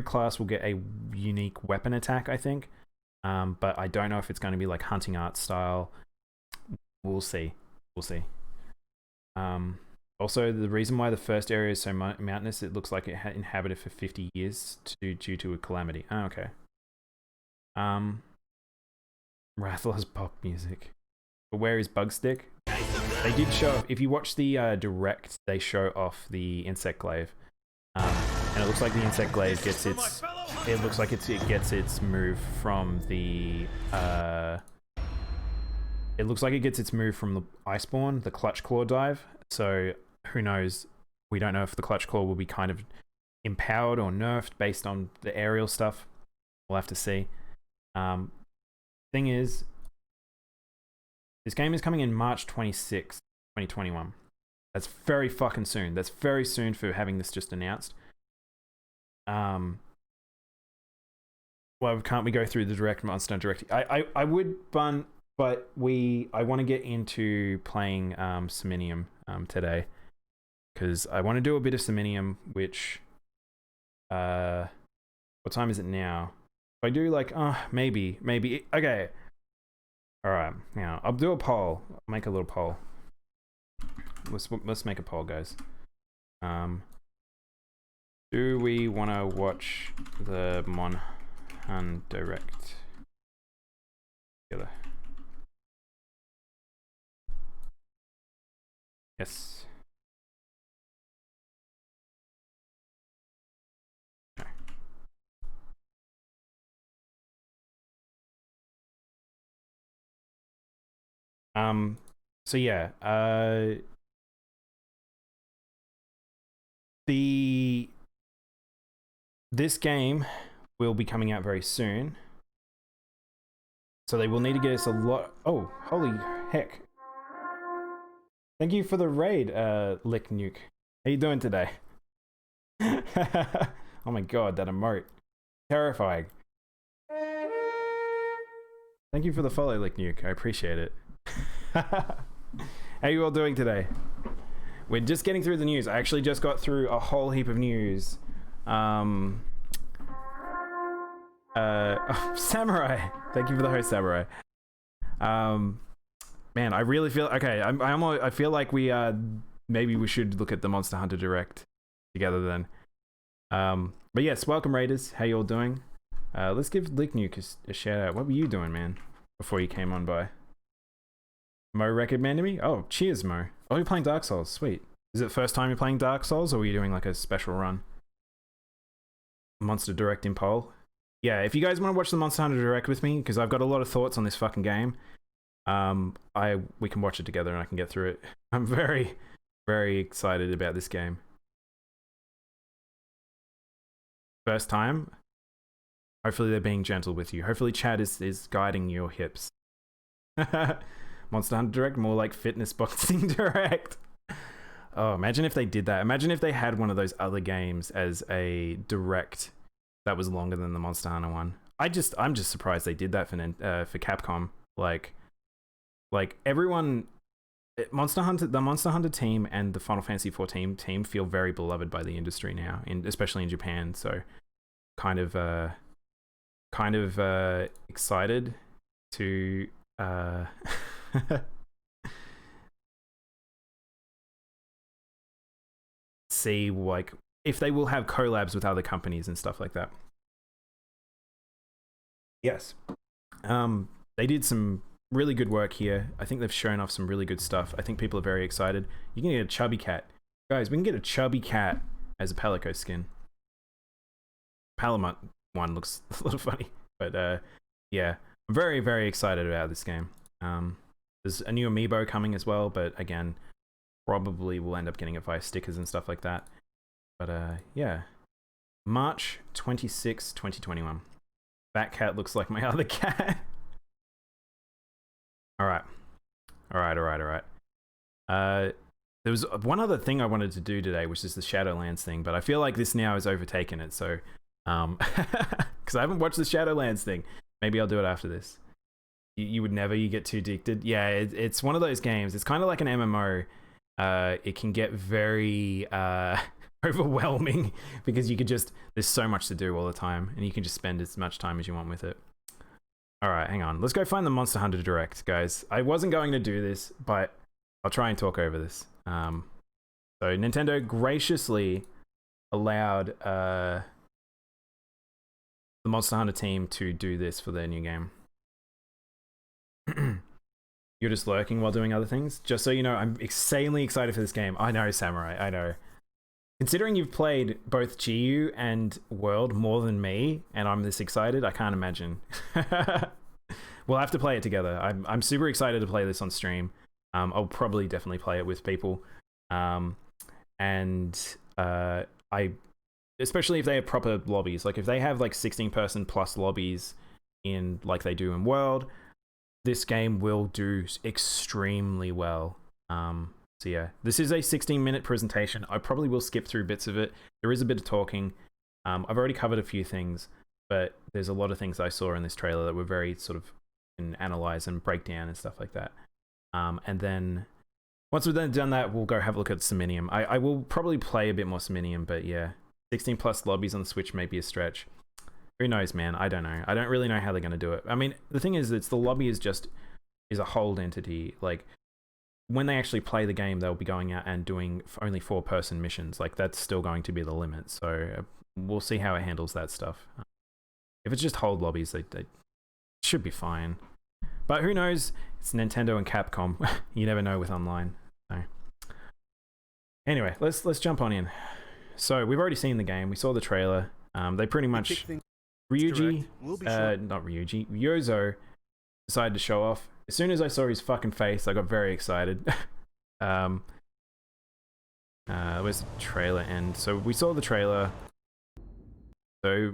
class will get a unique weapon attack, I think. But I don't know if it's going to be like hunting art style. We'll see. We'll see. Also, the reason why the first area is so mountainous, it looks like it had inhabited for 50 years due to a calamity. Oh, okay. Rathalos pop music. But where is Bugstick? They did show, if you watch the direct, they show off the insect glaive. And it looks like the insect glaive gets its... It looks like it gets its move from the... It looks like it gets its move from the Iceborne, the Clutch Claw dive. So, who knows? We don't know if the Clutch Claw will be kind of empowered or nerfed based on the aerial stuff. We'll have to see. Thing is, this game is coming in March 26th, 2021. That's very fucking soon. That's very soon for having this just announced. Well, can't we go through the direct Monster Direct? I would, but I want to get into playing Somnium today, because I want to do a bit of Somnium, which what time is it now? If I do like maybe okay. All right, now I'll do a poll. I'll make a little poll. Let's make a poll, guys. Do we want to watch the MonHun Direct together? Yes. So yeah, this game will be coming out very soon. So they will need to get us a lot. Oh, holy heck. Thank you for the raid, Lick Nuke. How you doing today? Oh my god, that emote. Terrifying. Thank you for the follow, Lick Nuke. I appreciate it. How you all doing today? We're just getting through the news. I actually just got through a whole heap of news. Oh, Samurai. Thank you for the host, Samurai. Man, I really feel okay. I feel like maybe we should look at the Monster Hunter Direct together then. But yes, welcome Raiders. How you all doing? Let's give Lick Nuke a shout out. What were you doing, man, before you came on by? Mo recommended me? Oh, cheers, Mo. Oh, you're playing Dark Souls. Sweet. Is it the first time you're playing Dark Souls, or were you doing like a special run? Monster Direct in poll. Yeah, if you guys want to watch the Monster Hunter Direct with me, because I've got a lot of thoughts on this fucking game, we can watch it together and I can get through it. I'm very, very excited about this game. First time. Hopefully they're being gentle with you. Hopefully Chad is guiding your hips. Monster Hunter Direct, more like Fitness Boxing Direct. Oh, imagine if they did that. Imagine if they had one of those other games as a direct that was longer than the Monster Hunter one. I'm just surprised they did that for Capcom. Like everyone, the Monster Hunter team and the Final Fantasy XIV team feel very beloved by the industry now, especially in Japan. So kind of excited to see like if they will have collabs with other companies and stuff like that. Yes. They did some really good work here. I think they've shown off some really good stuff. I think people are very excited. You can get a chubby cat. Guys, we can get a chubby cat as a Palico skin. Palamut one looks a little funny, but yeah, I'm very, very excited about this game. There's a new amiibo coming as well, but again, probably we'll end up getting it via stickers and stuff like that. But yeah, March 26, 2021. That cat looks like my other cat. All right. There was one other thing I wanted to do today, which is the Shadowlands thing, but I feel like this now has overtaken it. So, because I haven't watched the Shadowlands thing, maybe I'll do it after this. You would never. You get too addicted. Yeah, it's one of those games. It's kind of like an MMO. It can get very overwhelming because there's so much to do all the time, and you can just spend as much time as you want with it. All right, hang on. Let's go find the Monster Hunter Direct, guys. I wasn't going to do this, but I'll try and talk over this. So Nintendo graciously allowed the Monster Hunter team to do this for their new game. You're just lurking while doing other things? Just so you know, I'm insanely excited for this game. I know, Samurai, I know. Considering you've played both GU and World more than me, and I'm this excited, I can't imagine. We'll have to play it together. I'm super excited to play this on stream. I'll probably definitely play it with people. Especially if they have proper lobbies. Like if they have like 16-person plus lobbies in like they do in World, this game will do extremely well. So yeah, this is a 16-minute presentation. I probably will skip through bits of it. There is a bit of talking. I've already covered a few things, but there's a lot of things I saw in this trailer that were very sort of can analyze and break down and stuff like that. And then once we've done that, we'll go have a look at Somnium. I will probably play a bit more Somnium, but yeah, 16 plus lobbies on the Switch may be a stretch. Who knows, man? I don't know. I don't really know how they're going to do it. I mean, the thing is, the lobby is a hold entity. Like, when they actually play the game, they'll be going out and doing only 4-person missions. Like, that's still going to be the limit. So we'll see how it handles that stuff. If it's just hold lobbies, they should be fine. But who knows? It's Nintendo and Capcom. You never know with online. So. Anyway, let's jump on in. So we've already seen the game. We saw the trailer. They pretty much Ryuji, not Ryuji, Yozo decided to show off. As soon as I saw his fucking face, I got very excited. Where's the trailer end? So we saw the trailer. So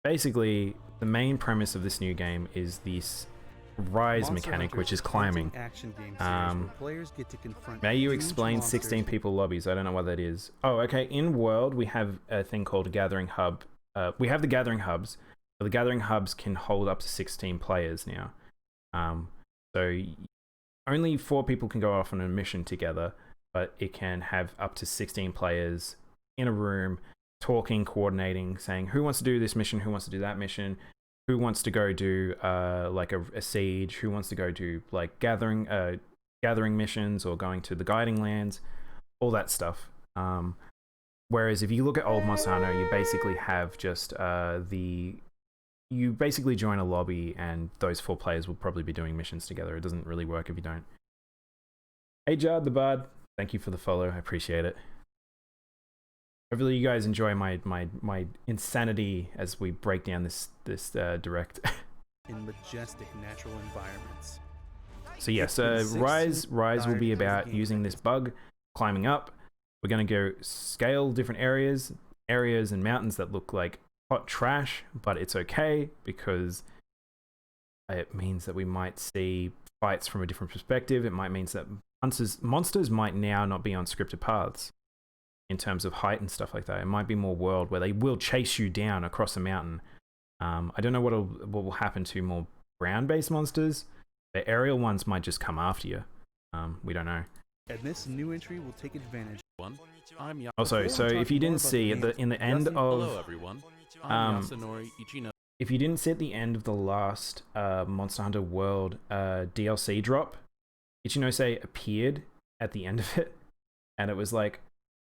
basically, the main premise of this new game is this rise mechanic, which is climbing. May you explain 16 people lobbies? I don't know what that is. Oh, okay. In world, we have a thing called a gathering hub. We have the gathering hubs, but the gathering hubs can hold up to 16 players now. So only 4 people can go off on a mission together, but it can have up to 16 players in a room, talking, coordinating, saying who wants to do this mission, who wants to do that mission, who wants to go do like a siege, who wants to go do like gathering missions or going to the guiding lands, all that stuff. Whereas if you look at old Monster Hunter, you basically have just you basically join a lobby and those 4 players will probably be doing missions together. It doesn't really work if you don't. Hey Jard the Bard, thank you for the follow. I appreciate it. Hopefully you guys enjoy my insanity as we break down this direct. In majestic natural environments. So yes, Rise will be about using this bug, climbing up. We're going to go scale different areas and mountains that look like hot trash, but it's okay because it means that we might see fights from a different perspective. It might mean that monsters might now not be on scripted paths in terms of height and stuff like that. It might be more world where they will chase you down across a mountain. I don't know what will happen to more ground-based monsters. The aerial ones might just come after you. We don't know. And this new entry will take advantage. Also, so if you didn't see at in the end of if you didn't see at the end of the last Monster Hunter World DLC drop, Ichinose appeared at the end of it, and it was like,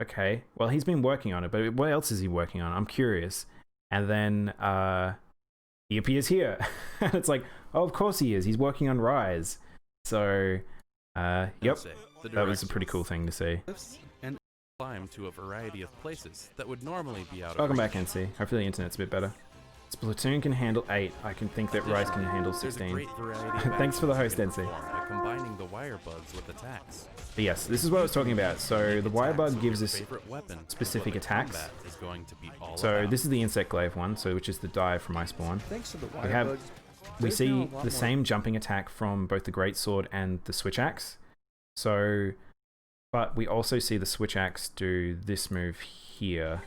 okay, well he's been working on it, but what else is he working on? I'm curious. And then he appears here, and it's like, oh, of course he is. He's working on Rise. So, yep, that was a pretty cool thing to see. And climb to a variety of places that would normally be out of Welcome back, NC. Hopefully the internet's a bit better. Splatoon can handle 8. I can think that Rise can handle 16. Thanks for the host, NC. By combining the wire bugs with attacks. But yes, this is what I was talking about. So the wire bug gives us specific attacks. So this is the insect glaive one, so which is the dive from Iceborne. Thanks to the wire bug, we see the same jumping attack from both the great sword and the switch axe. So, but we also see the switch axe do this move here.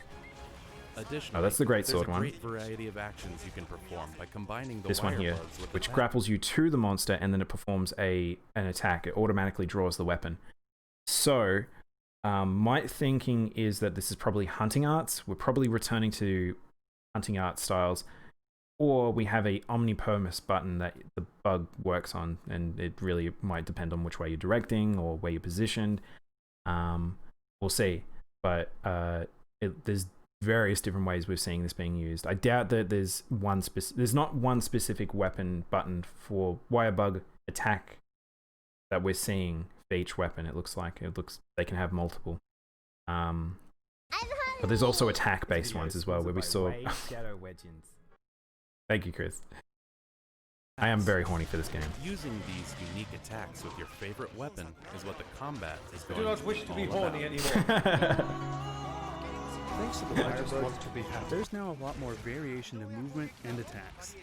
Oh, that's the great sword one. Variety of actions you can perform by combining the this one here, which grapples you to the monster, and then it performs an attack. It automatically draws the weapon. So, my thinking is that this is probably hunting arts. We're probably returning to hunting art styles, or we have a omnipermus button that the bug works on, and it really might depend on which way you're directing or where you're positioned. We'll see, but there's various different ways we're seeing this being used. I doubt that there's not one specific weapon button for wire bug attack that we're seeing for each weapon. It looks they can have multiple. But there's also attack based ones as well, where we saw Shadow Legends. Thank you, Chris. I am very horny for this game. Using these unique attacks with your favorite weapon is what the combat is going I do not wish to be horny anymore. Thanks to the wire bug, there's now a lot more variation to movement and attacks.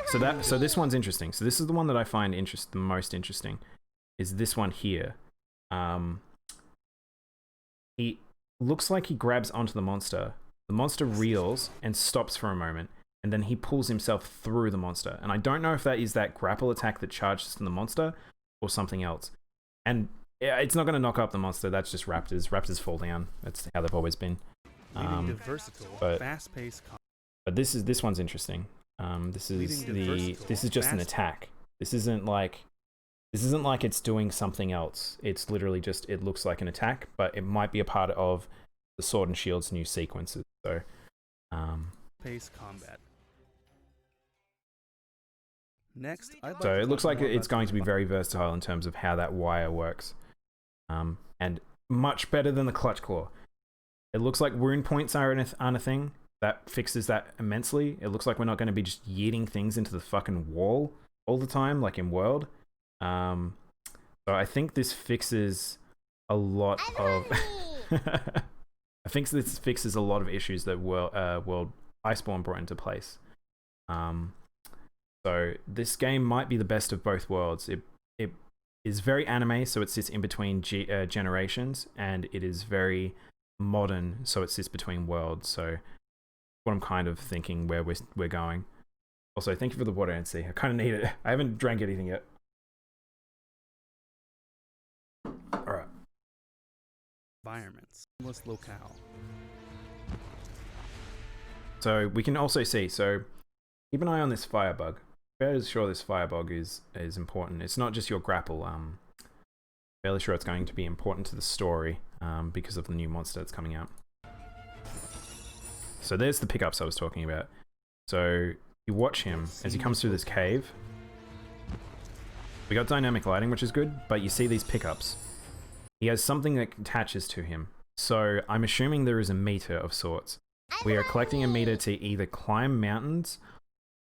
So this one's interesting. So this is the one that I find the most interesting. Is this one here? He looks like he grabs onto the monster. The monster reels and stops for a moment, and then he pulls himself through the monster. And I don't know if that is that grapple attack that charges to the monster or something else. And it's not going to knock up the monster. That's just raptors. Raptors fall down. That's how they've always been. But this one's interesting. This is just an attack. This isn't like it's doing something else. It's literally just, it looks like an attack, but it might be a part of the Sword and Shield's new sequences. So, pace combat. Next, so it looks like it's going to be very versatile in terms of how that wire works. And much better than the Clutch Claw. It looks like wound points aren't a thing. That fixes that immensely. It looks like we're not going to be just yeeting things into the fucking wall all the time, like in World. So I think this fixes a lot of... I think this fixes a lot of issues that World Iceborne brought into place. So this game might be the best of both worlds. It is very anime, so it sits in between generations, and it is very modern, so it sits between worlds. So what I'm kind of thinking where we're going. Also, thank you for the water, NC. I kind of need it. I haven't drank anything yet. All right. Environments. Most locale. So we can also see. So keep an eye on this firebug. Fairly sure this firebug is important. It's not just your grapple. Fairly sure it's going to be important to the story because of the new monster that's coming out. So there's the pickups I was talking about. So you watch him as he comes through this cave. We got dynamic lighting, which is good, but you see these pickups. He has something that attaches to him. So I'm assuming there is a meter of sorts. We are collecting a meter to either climb mountains,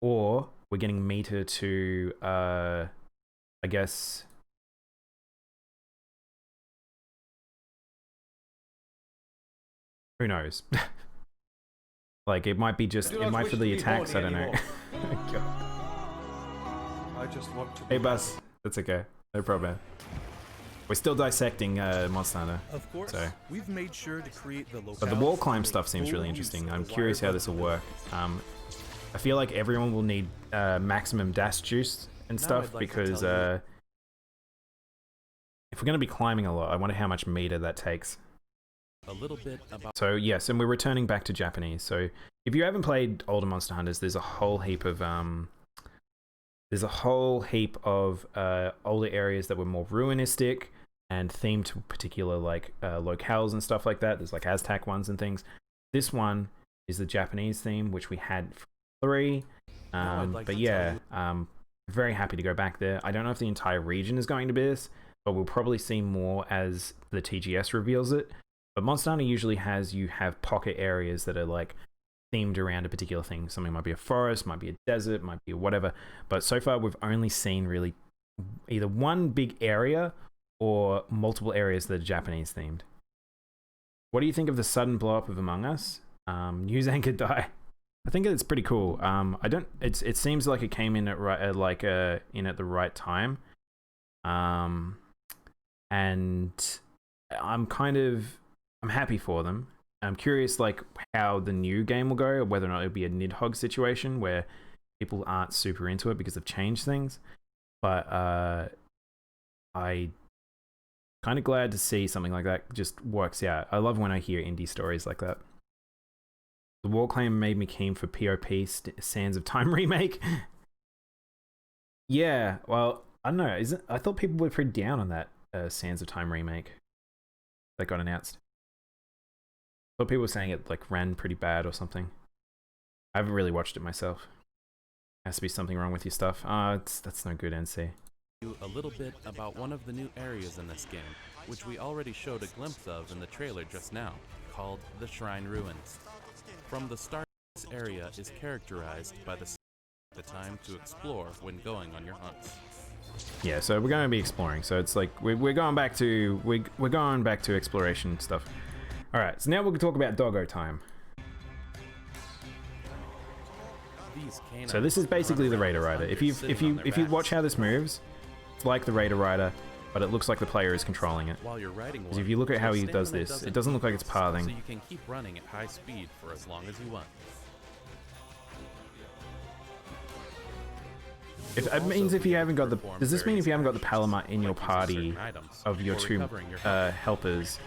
or we're getting meter to, I guess... Who knows? Like, it might be just, it might for the attacks, I don't know. I just want to Hey, Buzz. That's okay. No problem. We're still dissecting Monster Hunter. Of course, So. we've made sure to create the locale. But the wall climb stuff seems really interesting. I'm curious how this will work. I feel like everyone will need maximum dash juice and stuff because if we're going to be climbing a lot, I wonder how much meter that takes. A little bit about So yes, and we're returning back to Japanese. So if you haven't played older Monster Hunters, there's a whole heap of older areas that were more ruinistic and themed to particular like locales and stuff like that. There's like Aztec ones and things. This one is the Japanese theme, which we had for 3. But yeah, very happy to go back there. I don't know if the entire region is going to be this, but we'll probably see more as the TGS reveals it. But Monster Hunter usually you have pocket areas that are like themed around a particular thing. Something might be a forest, might be a desert, might be whatever. But so far we've only seen really either one big area or multiple areas that are Japanese themed. What do you think of the sudden blow up of Among Us? News anchor die. I think it's pretty cool. It seems like it came in at in at the right time. And I'm happy for them. I'm curious like how the new game will go, or whether or not it'll be a Nidhogg situation where people aren't super into it because they've changed things. But I kind of glad to see something like that just works out. I love when I hear indie stories like that. The wall claim made me keen for POP Sands of Time remake. Yeah, well, I don't know. I thought people were pretty down on that Sands of Time remake that got announced. I thought people were saying it like ran pretty bad or something. I haven't really watched it myself. Has to be something wrong with your stuff. That's no good, NC. a little bit about one of the new areas in this game, which we already showed a glimpse of in the trailer just now, called the Shrine Ruins. From the start, this area is characterized by the time to explore when going on your hunts. Yeah, so we're going to be exploring. So it's like we're going back to we're going back to exploration stuff. All right, so now we'll talk about doggo time. So this is basically the Raider Rider. If you watch how this moves, it's like the Raider Rider, but it looks like the player is controlling it. While you're riding one, Because if you look at how he does this, it doesn't look like it's pathing. So you can keep running at high speed for as long as you want. It means if you haven't got the... Does this mean if you haven't got the Palamut in your party of your two helpers,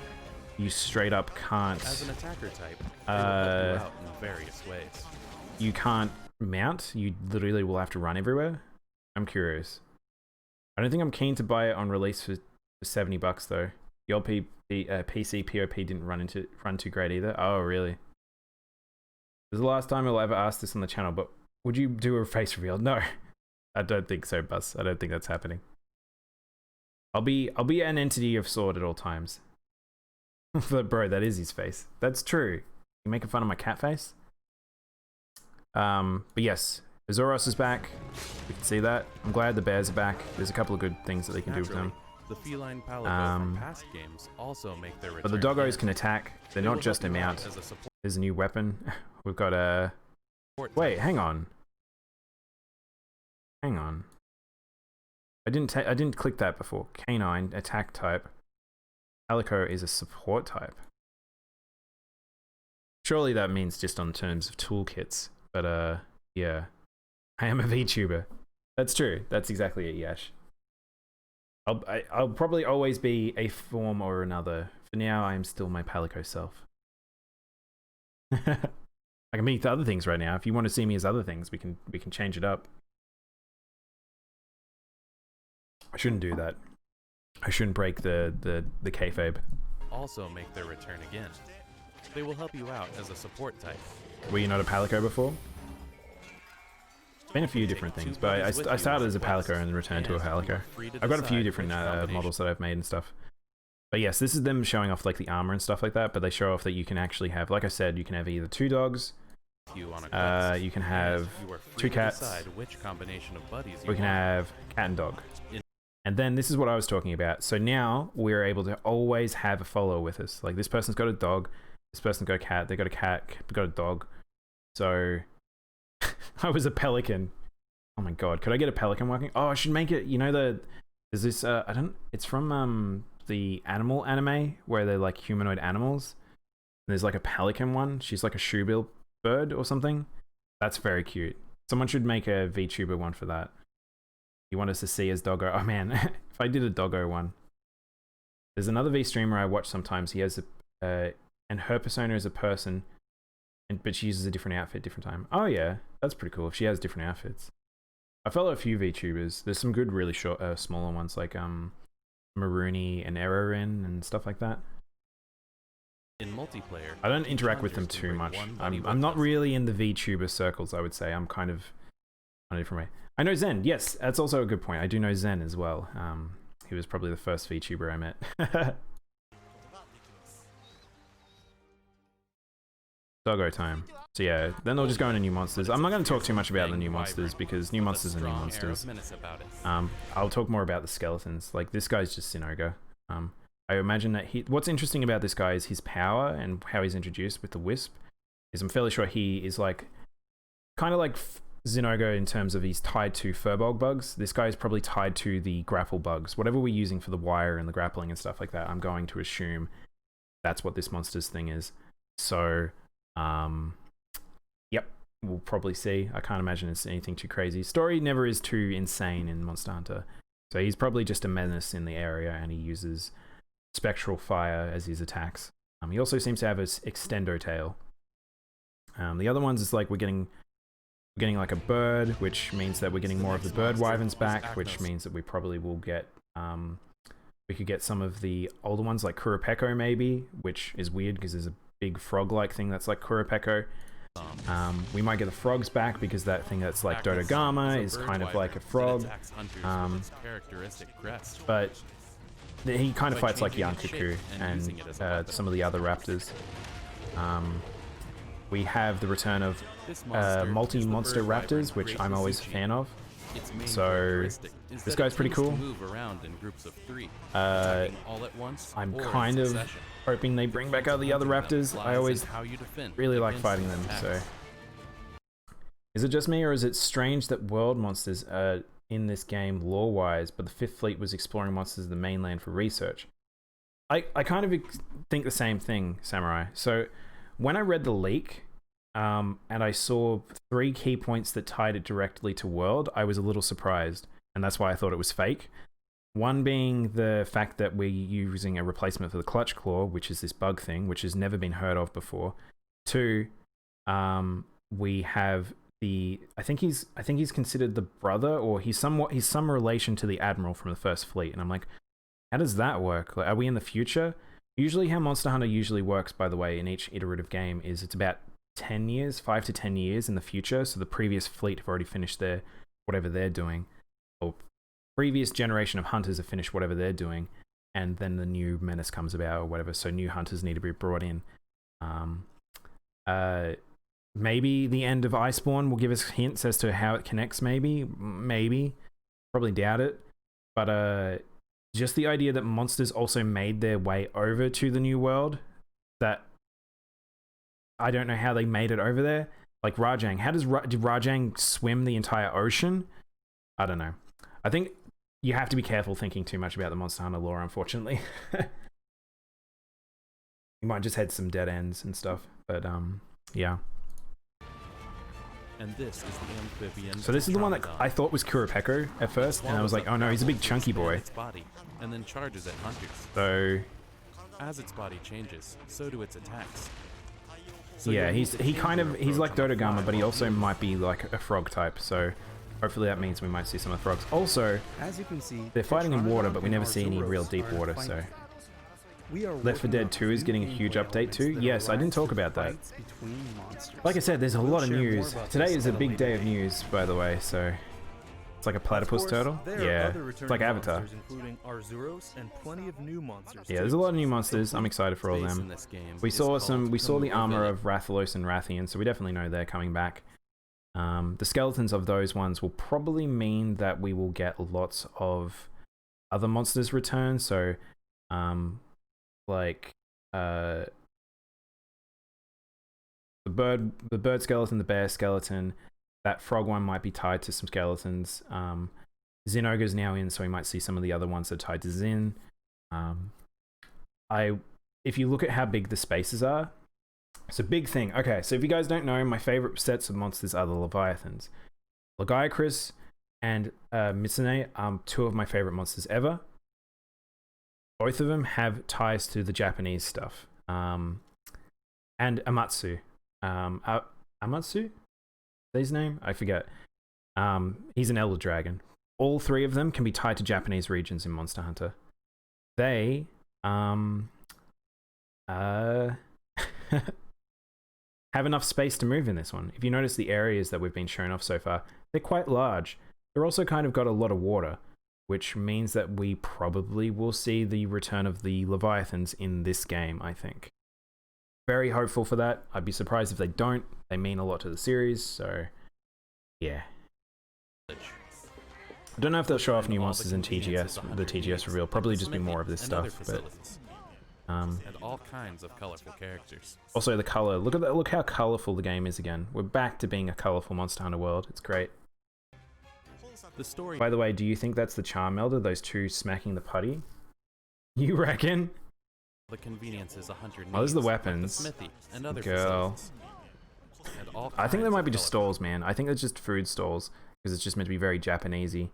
you straight up can't... As an attacker type, they will help you out in various ways. You can't mount? You literally will have to run everywhere? I'm curious. I don't think I'm keen to buy it on release for $70 though. The old PC POP didn't run too great either. Oh, really? This is the last time I'll ever ask this on the channel, but would you do a face reveal? No. I don't think so, Buzz. I don't think that's happening. I'll be an entity of sword at all times. But bro, that is his face. That's true. You making fun of my cat face? But yes, Azoros is back. We can see that. I'm glad the bears are back. There's a couple of good things that they can do with them. The feline palico from past games also make their return. But the doggos can attack. They're They not will just a help you out mount. as a support There's a new weapon. We've got a... Wait, type. hang on. Hang on. I didn't click that before. Canine, attack type. Palico is a support type. Surely that means just on terms of toolkits. But yeah. I am a VTuber. That's true. That's exactly it, Yash. I'll probably always be a form or another. For now, I am still my Palico self. I can be other things right now. If you want to see me as other things, we can change it up. I shouldn't do that. I shouldn't break the kayfabe. Also make their return again. They will help you out as a support type. Were you not a Palico before? Been a few different things, but I started as a Palico and then returned to a Palico. I've got a few different models that I've made and stuff. But yes, this is them showing off like the armor and stuff like that, but they show off that you can actually have, like I said, you can have either 2 dogs, you can have 2 cats, which combination of buddies or you can have cat and dog. And then this is what I was talking about. So now we're able to always have a follower with us. Like this person's got a dog, this person's got a cat, they got a cat, got a dog. So I was a pelican. Oh my god, could I get a pelican working? Oh, I should make it, you know, there's this, it's from the animal anime where they're like humanoid animals. And there's like a pelican one. She's like a shoebill bird or something. That's very cute. Someone should make a VTuber one for that. You want us to see as doggo? Oh man, if I did a doggo one. There's another V streamer I watch sometimes. He has and her persona is a person, but she uses a different outfit different time. Oh yeah, that's pretty cool if she has different outfits. I follow a few VTubers. There's some good, really short, smaller ones like Marooney and Erorin and stuff like that. In multiplayer, I don't interact with them too much. I'm not really in the VTuber circles, I would say. I'm kind of on a different way. I know Zen. Yes, that's also a good point. I do know Zen as well. He was probably the first VTuber I met. Doggo time. So yeah, then they'll just go into new monsters. I'm not going to talk too much about the new monsters because new monsters are new monsters. I'll talk more about the skeletons. Like this guy's just Sinoga. I imagine that what's interesting about this guy is his power and how he's introduced with the Wisp. Is I'm fairly sure he is like kind of like Zinoga in terms of he's tied to Furbolg bugs. This guy is probably tied to the grapple bugs. Whatever we're using for the wire and the grappling and stuff like that, I'm going to assume that's what this monster's thing is. So, yep, we'll probably see. I can't imagine it's anything too crazy. Story never is too insane in Monster Hunter. So he's probably just a menace in the area and he uses spectral fire as his attacks. He also seems to have his extendo tail. The other ones is like we're getting like a bird, which means that we're getting more of the bird wyverns back, which means that we probably will get we could get some of the older ones like Kurapeko maybe, which is weird because there's a big frog-like thing that's like Kurapeko. We might get the frogs back because that thing that's like Dodogama is kind of like a frog. But he kind of fights like Yankuku and some of the other raptors. We have the return of multi-monster raptors, which I'm always a fan of. So this guy's pretty cool. I'm kind of hoping they bring back out the other raptors. I always really like fighting them. So is it just me, or is it strange that world monsters are in this game lore-wise, but the Fifth Fleet was exploring monsters in the mainland for research? I kind of think the same thing, Samurai. So when I read the leak, and I saw 3 key points that tied it directly to world, I was a little surprised, and that's why I thought it was fake. One being the fact that we're using a replacement for the Clutch Claw, which is this bug thing, which has never been heard of before. 2, we have I think he's considered the brother, or he's some relation to the Admiral from the First Fleet, and I'm like, how does that work? Like, are we in the future? Usually how Monster Hunter usually works, by the way, in each iterative game is it's about 10 years, 5 to 10 years in the future. So the previous fleet have already finished whatever they're doing, or previous generation of hunters have finished whatever they're doing, and then the new menace comes about or whatever. So new hunters need to be brought in. Maybe the end of Iceborne will give us hints as to how it connects. Maybe, probably doubt it. But just the idea that monsters also made their way over to the new world. That I don't know how they made it over there. Like Rajang, how did Rajang swim the entire ocean? I don't know. I think you have to be careful thinking too much about the Monster Hunter lore, unfortunately. You might just head some dead ends and stuff, but yeah. And this is the amphibian. So this is the one that I thought was Kurapeko at first, and I was like, oh no, he's a big chunky boy. Its body, and then charges at hunters. So as its body changes, so do its attacks. So yeah, he's like Dodogama, but he also might be like a frog type. So hopefully that means we might see some of the frogs. Also, As you can see, they're fighting in water, but we never see any real deep water. So Left 4 Dead 2 is getting a huge update too. Yes, I didn't talk about that. Like I said, there's a lot of news. Today is a big day of news, by the way, so it's like a platypus turtle. Yeah, it's like Avatar. Yeah, there's a lot of new monsters. I'm excited for all of them. We saw the armor of Rathalos and Rathian, so we definitely know they're coming back. The skeletons of those ones will probably mean that we will get lots of other monsters return. So, like the bird skeleton, the bear skeleton, that frog one might be tied to some skeletons. Zinogre's now in, so we might see some of the other ones that are tied to Zin. If you look at how big the spaces are, it's a big thing. Okay, so if you guys don't know, my favorite sets of monsters are the Leviathans. Lagiacrus and Mitsune are two of my favorite monsters ever. Both of them have ties to the Japanese stuff. And Amatsu. Amatsu? Is that his name? I forget. He's an elder dragon. All three of them can be tied to Japanese regions in Monster Hunter. They have enough space to move in this one. If you notice the areas that we've been shown off so far, they're quite large. They're also kind of got a lot of water, which means that we probably will see the return of the Leviathans in this game, I think. Very hopeful for that. I'd be surprised if they don't. They mean a lot to the series, so yeah. I don't know if they'll show off new monsters in TGS, the TGS reveal. Probably just be more of this stuff, but and all kinds of colorful characters. Also the color. Look at that. Look how colorful the game is again. We're back to being a colorful Monster Hunter world. It's great. The story. By the way, do you think that's the Charm Elder? Those two smacking the putty? You reckon? The conveniences a hunter needs. Oh, those are the weapons. Like the smithy and other Girl. And all I think they kinds might of be just colorful- stalls, man. I think it's just food stalls because it's just meant to be very Japanesey.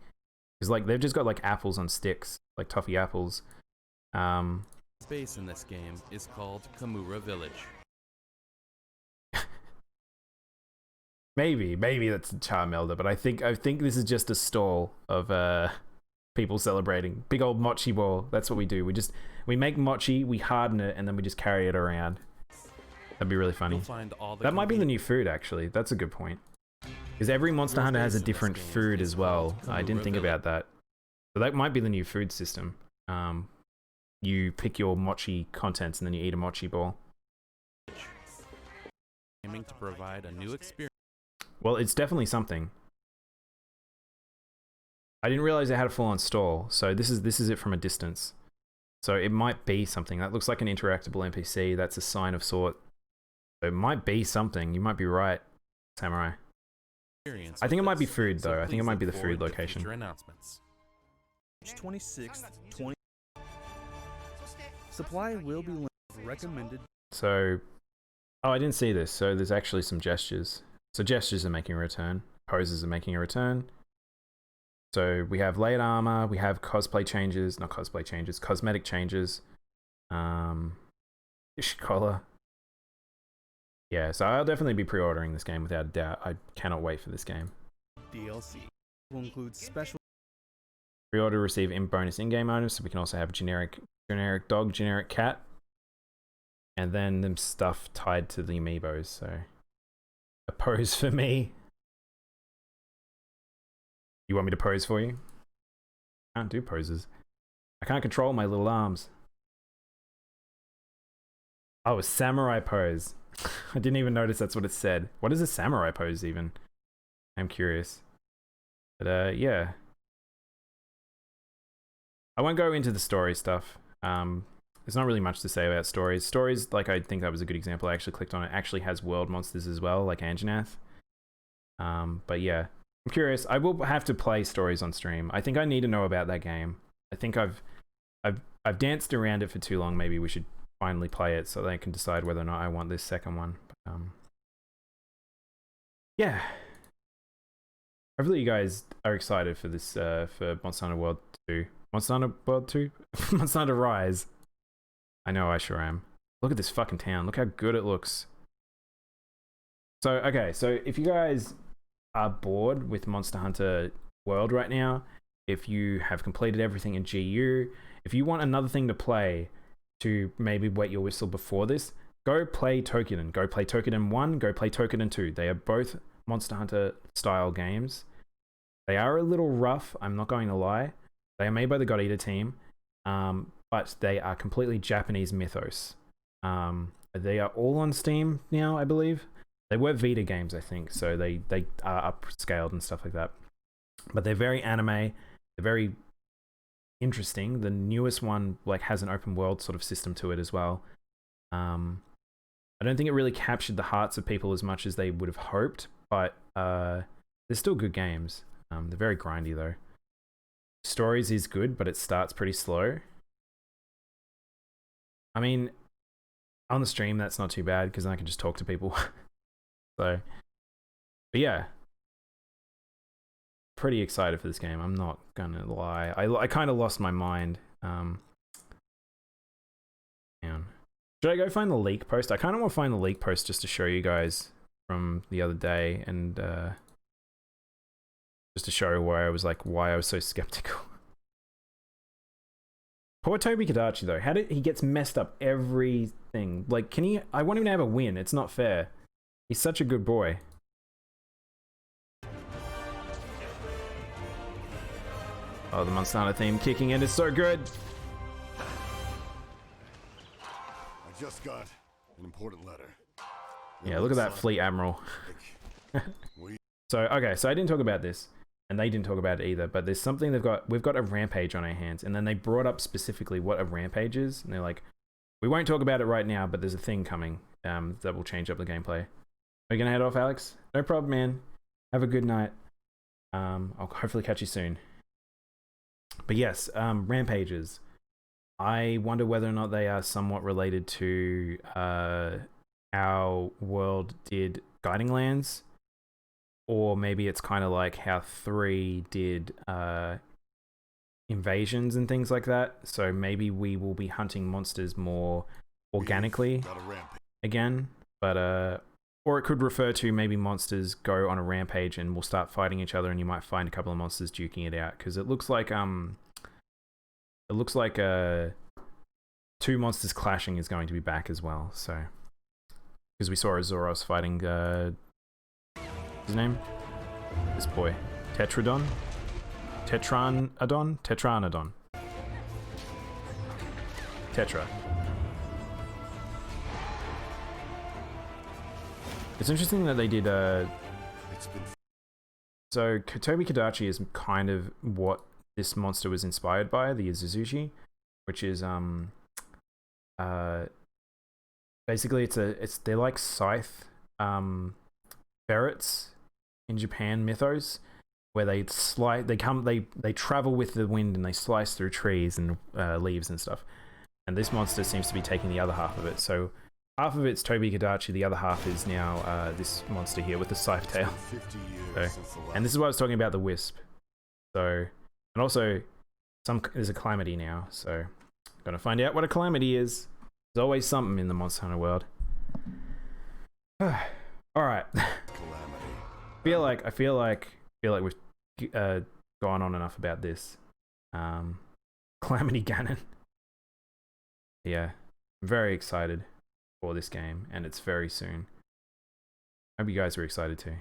Because like they've just got like apples on sticks, like toffee apples. Space in this game is called Kamura Village. Maybe that's a Charm Elder, but I think this is just a stall of people celebrating. Big old mochi ball. That's what we do. We make mochi, we harden it, and then we just carry it around. That'd be really funny. You'll find all the That might be the new food, actually. That's a good point. Because every Monster Hunter has a different food as well. I didn't think about that. So that might be the new food system. You pick your mochi contents and then you eat a mochi ball. aiming to provide a new experience. Well, it's definitely something. I didn't realize it had a full-on stall, so this is it from a distance. So it might be something. That looks like an interactable NPC. That's a sign of sort. So it might be something. You might be right, Samurai. I think it might be food, though. I think it might be the food location. 26th, 20. Supply will be recommended. So, oh, I didn't see this. So there's actually some gestures. So gestures are making a return. Poses are making a return. So we have layered armor. We have cosplay changes. Not cosplay changes. Cosmetic changes. Fish collar. Yeah, so I'll definitely be pre-ordering this game without a doubt. I cannot wait for this game. DLC will include special Pre-order receive bonus in-game items, so we can also have generic dog, generic cat, and then them stuff tied to the amiibos. So a pose for me. You want me to pose for you? I can't do poses. I can't control my little arms. Oh, a samurai pose. I didn't even notice that's what it said. What is a samurai pose even? I'm curious. But yeah. I won't go into the story stuff. There's not really much to say about stories. Stories, like, I think that was a good example. I actually clicked on it. Actually has world monsters as well, like Anjanath. But yeah, I'm curious. I will have to play stories on stream. I think I need to know about that game. I think I've danced around it for too long. Maybe we should finally play it so that I can decide whether or not I want this second one. But, yeah. Hopefully you guys are excited for this, for Monster Hunter World 2. Monster Hunter World 2? Monster Hunter Rise. I know, I sure am. Look at this fucking town. Look how good it looks. So, okay, so if you guys are bored with Monster Hunter World right now, if you have completed everything in GU, if you want another thing to play to maybe wet your whistle before this, go play Tokiden. Go play Tokiden 1, go play Tokiden 2. They are both Monster Hunter style games. They are a little rough, I'm not going to lie. They are made by the God Eater team, but they are completely Japanese mythos. They are all on Steam now, I believe. They were Vita games, I think, so they are upscaled and stuff like that. But they're very anime. They're very interesting. The newest one like has an open world sort of system to it as well. I don't think it really captured the hearts of people as much as they would have hoped, but they're still good games. They're very grindy though. Stories is good, but it starts pretty slow. I mean, on the stream that's not too bad because I can just talk to people. So, but yeah, pretty excited for this game. I'm not gonna lie. I kind of lost my mind. Man. Should I go find the leak post? I kind of want to find the leak post just to show you guys from the other day and just to show why I was so skeptical. Poor Toby Kadachi though. He gets messed up everything. Like, I want him to have a win. It's not fair. He's such a good boy. Oh, the Monster Hunter theme kicking in is so good. I just got an important letter. Yeah, look at that Fleet Admiral. So, okay, so I didn't talk about this, and they didn't talk about it either, but there's something we've got a rampage on our hands, and then they brought up specifically what a rampage is, and they're like, we won't talk about it right now, but there's a thing coming that will change up the gameplay. Are you gonna head off, Alex? No problem, man. Have a good night. I'll hopefully catch you soon. But yes, rampages. I wonder whether or not they are somewhat related to how World did Guiding Lands, or maybe it's kind of like how 3 did invasions and things like that. So maybe we will be hunting monsters more organically again, but or it could refer to maybe monsters go on a rampage and will start fighting each other, and you might find a couple of monsters duking it out, because it looks like 2 monsters clashing is going to be back as well. So, because we saw a Zoros fighting what's his name? This boy, Tetranodon. Tetra. It's interesting that they did so Toby Kadachi is kind of what this monster was inspired by, the Izuzushi, which is basically they're like scythe ferrets in Japan mythos, where they travel with the wind and they slice through trees and leaves and stuff. And this monster seems to be taking the other half of it. So half of it's Toby Kadachi, the other half is now this monster here with the scythe tail. So, and this is what I was talking about, the wisp. So, and also there's a calamity now. So, gonna find out what a calamity is. There's always something in the Monster Hunter world. All right. I feel like we've gone on enough about this. Calamity Ganon. Yeah, I'm very excited for this game, and it's very soon. Hope you guys are excited too.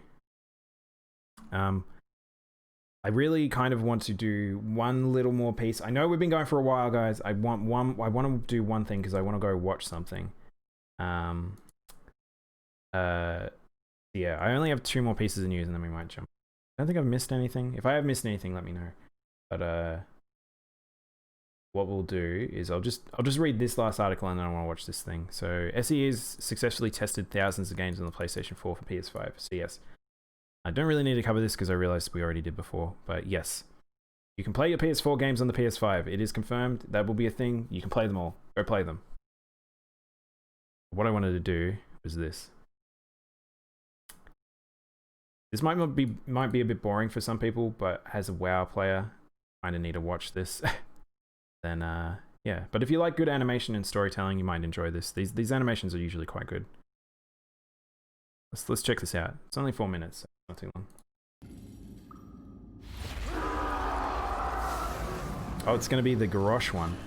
I really kind of want to do one little more piece. I know we've been going for a while, guys. I want to do one thing because I want to go watch something. Yeah, I only have 2 more pieces of news and then we might jump. I don't think I've missed anything. If I have missed anything, let me know. But what we'll do is I'll just read this last article and then I want to watch this thing. So SE has successfully tested thousands of games on the PlayStation 4 for PS5. So yes, I don't really need to cover this because I realized we already did before. But yes, you can play your PS4 games on the PS5. It is confirmed. That will be a thing. You can play them all. Go play them. What I wanted to do was this. This might be a bit boring for some people, but as a WoW player, kind of need to watch this. Then yeah, but if you like good animation and storytelling, you might enjoy this. These animations are usually quite good. Let's check this out. It's only 4 minutes, not too long. Oh, it's gonna be the Garrosh one.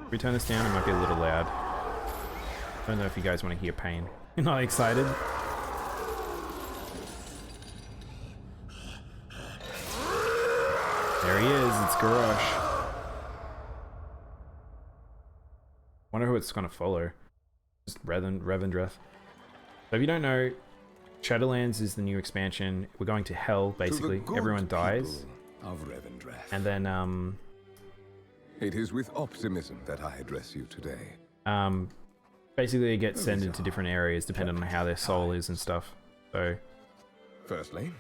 If we turn this down, it might be a little loud. I don't know if you guys want to hear pain. You're not excited? There he is, it's Garrosh. Wonder who it's gonna follow. Just Revendreth. So if you don't know, Shadowlands is the new expansion. We're going to hell, basically. Everyone dies. Of Revendreth. And then, It is with optimism that I address you today. basically they get sent into different areas depending on how their soul is and stuff. So, Firstly,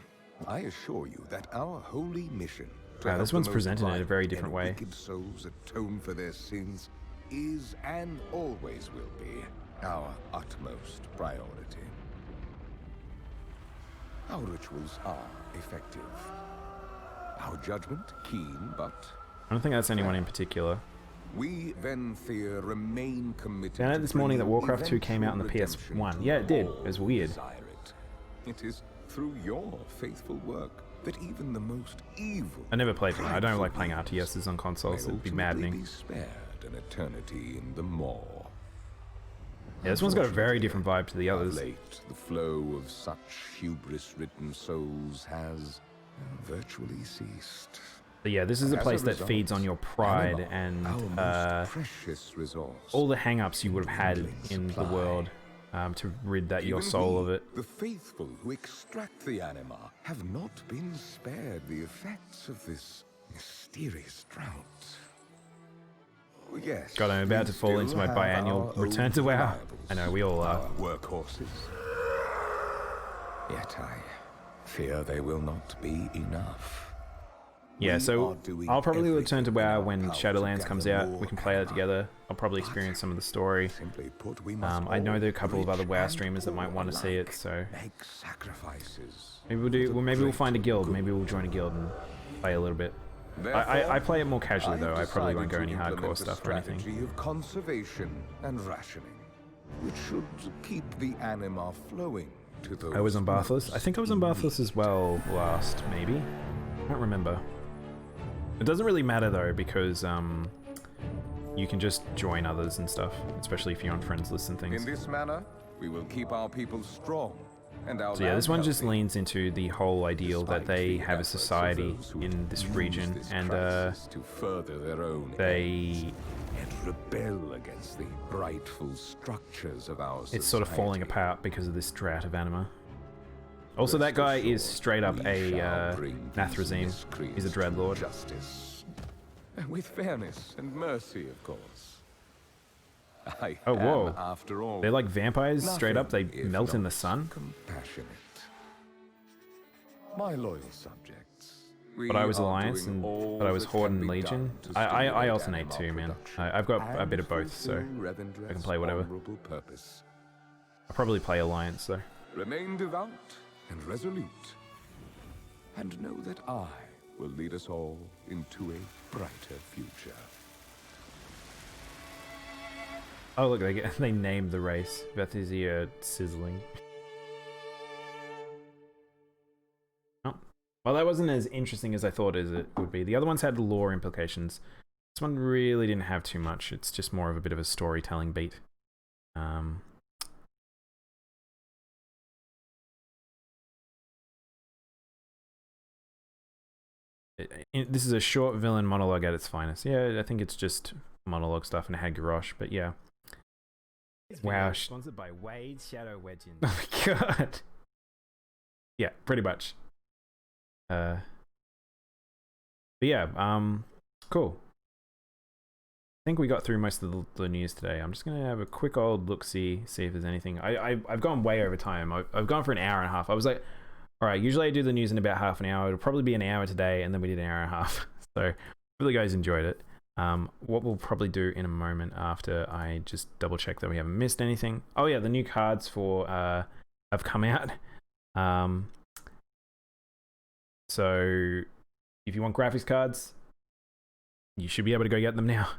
I assure you that our holy mission to wow, help this the one's most presented in a vile very and different way. wicked souls atone for their sins is and always will be our utmost priority. Our rituals are effective. Our judgment keen, but I don't think that's anyone in particular. we Venthyr remain committed. Found out to this morning that bringing Warcraft 2 came out on the eventual PS1. redemption Yeah, to it did. all It was who weird. desire it. It is through your faithful work that even the most evil. I never played it. I don't like playing RTSs on consoles. It'd be maddening. Be spared an eternity in the maw. Yeah, this one's got a very different vibe to the Of others. late, the flow of such hubris-ridden souls has virtually ceased. But yeah, this is a As place that result, feeds on your pride Animal, and our most precious resource, all the hang-ups you would have had dwindling in the supply. world to rid that your Even soul we, of it. The faithful who extract the anima have not been spared the effects of this mysterious drought. Oh, yes, God, I'm about we to fall still into my have biannual our return own to WoW. rivals, I know, we all are. our workhorses. Yet I fear they will not be enough. Yeah, We so are doing I'll probably return to everything in WoW our when power to Shadowlands comes gather out. more We can play that anima. together. I'll probably But experience some of the story. Simply put, we must I know all, there are a couple of other rich WoW and streamers that might poor want to see it, alike, so make sacrifices. maybe we'll do. for Well, the maybe we'll find a greater guild. good. Maybe we'll join a guild and play a little bit. I Therefore, play it more casually though. I probably won't go decided any to hardcore implement a stuff or anything. strategy of conservation and rationing, which should keep the anima flowing to those. I was on Barthos. most I think I was on in Barthos as well last, maybe. I don't remember. It doesn't really matter though because you can just join others and stuff, especially if you're on friends lists and need. In things. this manner, we will keep our people strong and our So yeah, this one land just healthy. leans into the whole ideal that Despite they the have a efforts of society those who in this use region, this and crisis to further their own they and rebel against the rightful structures of our society. it's sort of falling apart because of this drought of anima. Also, that Rest guy is assured, straight up we a shall bring these Nathrazim. miscreants He's a to dreadlord. Justice. With fairness and mercy, of course. I Oh, whoa. am, after all, They're like vampires, straight up. They nothing if melt in not the sun. compassionate. My loyal subjects. But I was we are Alliance, doing and all but I was that Horde can and be Legion. done to I stimulate alternate anima too, man. production I've got a and bit of both, so fulfill Revendreth's I can play whatever. honorable purpose. I'll probably play Alliance though. Remain devout and resolute, and know that I will lead us all into a brighter future. Oh look, they named the race. Vethizia Sizzling. Oh. Well, that wasn't as interesting as I thought it would be. The other ones had lore implications. This one really didn't have too much. It's just more of a bit of a storytelling beat. This is a short villain monologue at its finest. Yeah, I think it's just monologue stuff and it had Garrosh, but yeah. Wow. Sponsored by Wade's Shadow Legend. Oh my god. Yeah, pretty much. But yeah, cool. I think we got through most of the news today. I'm just gonna have a quick old look-see, see if there's anything. I've gone way over time. I've gone for an hour and a half. I was like, all right, usually I do the news in about half an hour. It'll probably be an hour today, and then we did an hour and a half. So hopefully you guys enjoyed it. What we'll probably do in a moment after I just double check that we haven't missed anything. Oh yeah, the new cards for have come out. So if you want graphics cards, you should be able to go get them now.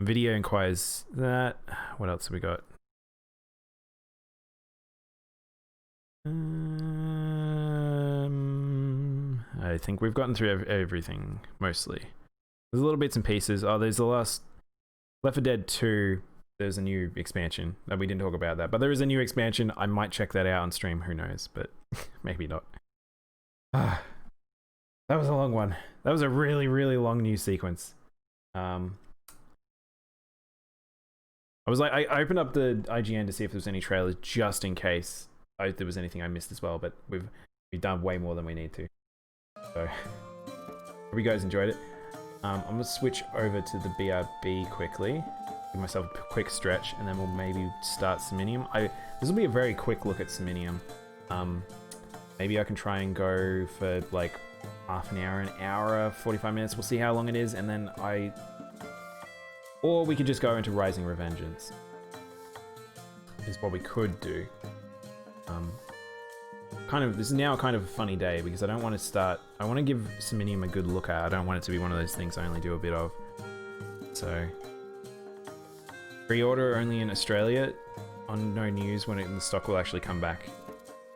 Video inquires that. What else have we got? I think we've gotten through everything mostly. There's little bits and pieces. Oh, there's the last Left 4 Dead 2. There's a new expansion that we didn't talk about that, but there is a new expansion. I might check that out on stream. Who knows? But maybe not. That was a long one. That was a really, really long news sequence. I was like, I opened up the IGN to see if there was any trailers just in case there was anything I missed as well, but we've done way more than we need to. So, hope you guys enjoyed it. I'm gonna switch over to the BRB quickly, give myself a quick stretch, and then we'll maybe start Siminium. This will be a very quick look at Siminium. Maybe I can try and go for like half an hour, 45 minutes. We'll see how long it is, and then or we could just go into Rising Revengeance. Is what we could do. This is now kind of a funny day because I don't want to start. I want to give Siminium a good look at. I don't want it to be one of those things I only do a bit of. So, pre-order only in Australia. On no news when the stock will actually come back.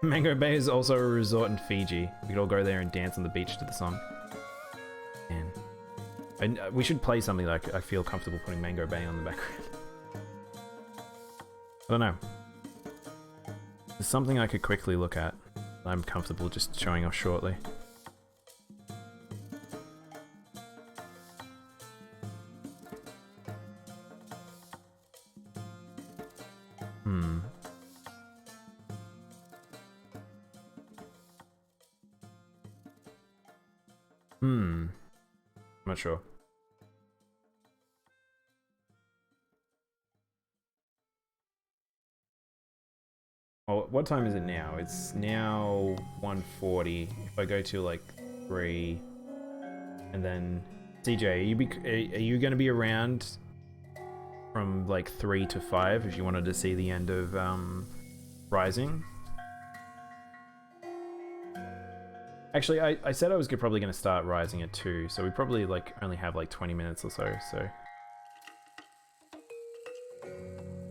Mango Bay is also a resort in Fiji. We could all go there and dance on the beach to the song. Man. And we should play something like I feel comfortable putting Mango Bay on the background. I don't know. There's something I could quickly look at. I'm comfortable just showing off shortly. I'm not sure. Oh, what time is it now? It's now 1:40. If I go to like 3, and then CJ, are you going to be around from like 3 to 5 if you wanted to see the end of Rising? Actually, I said I was probably going to start Rising at 2, so we probably like only have like 20 minutes or so. So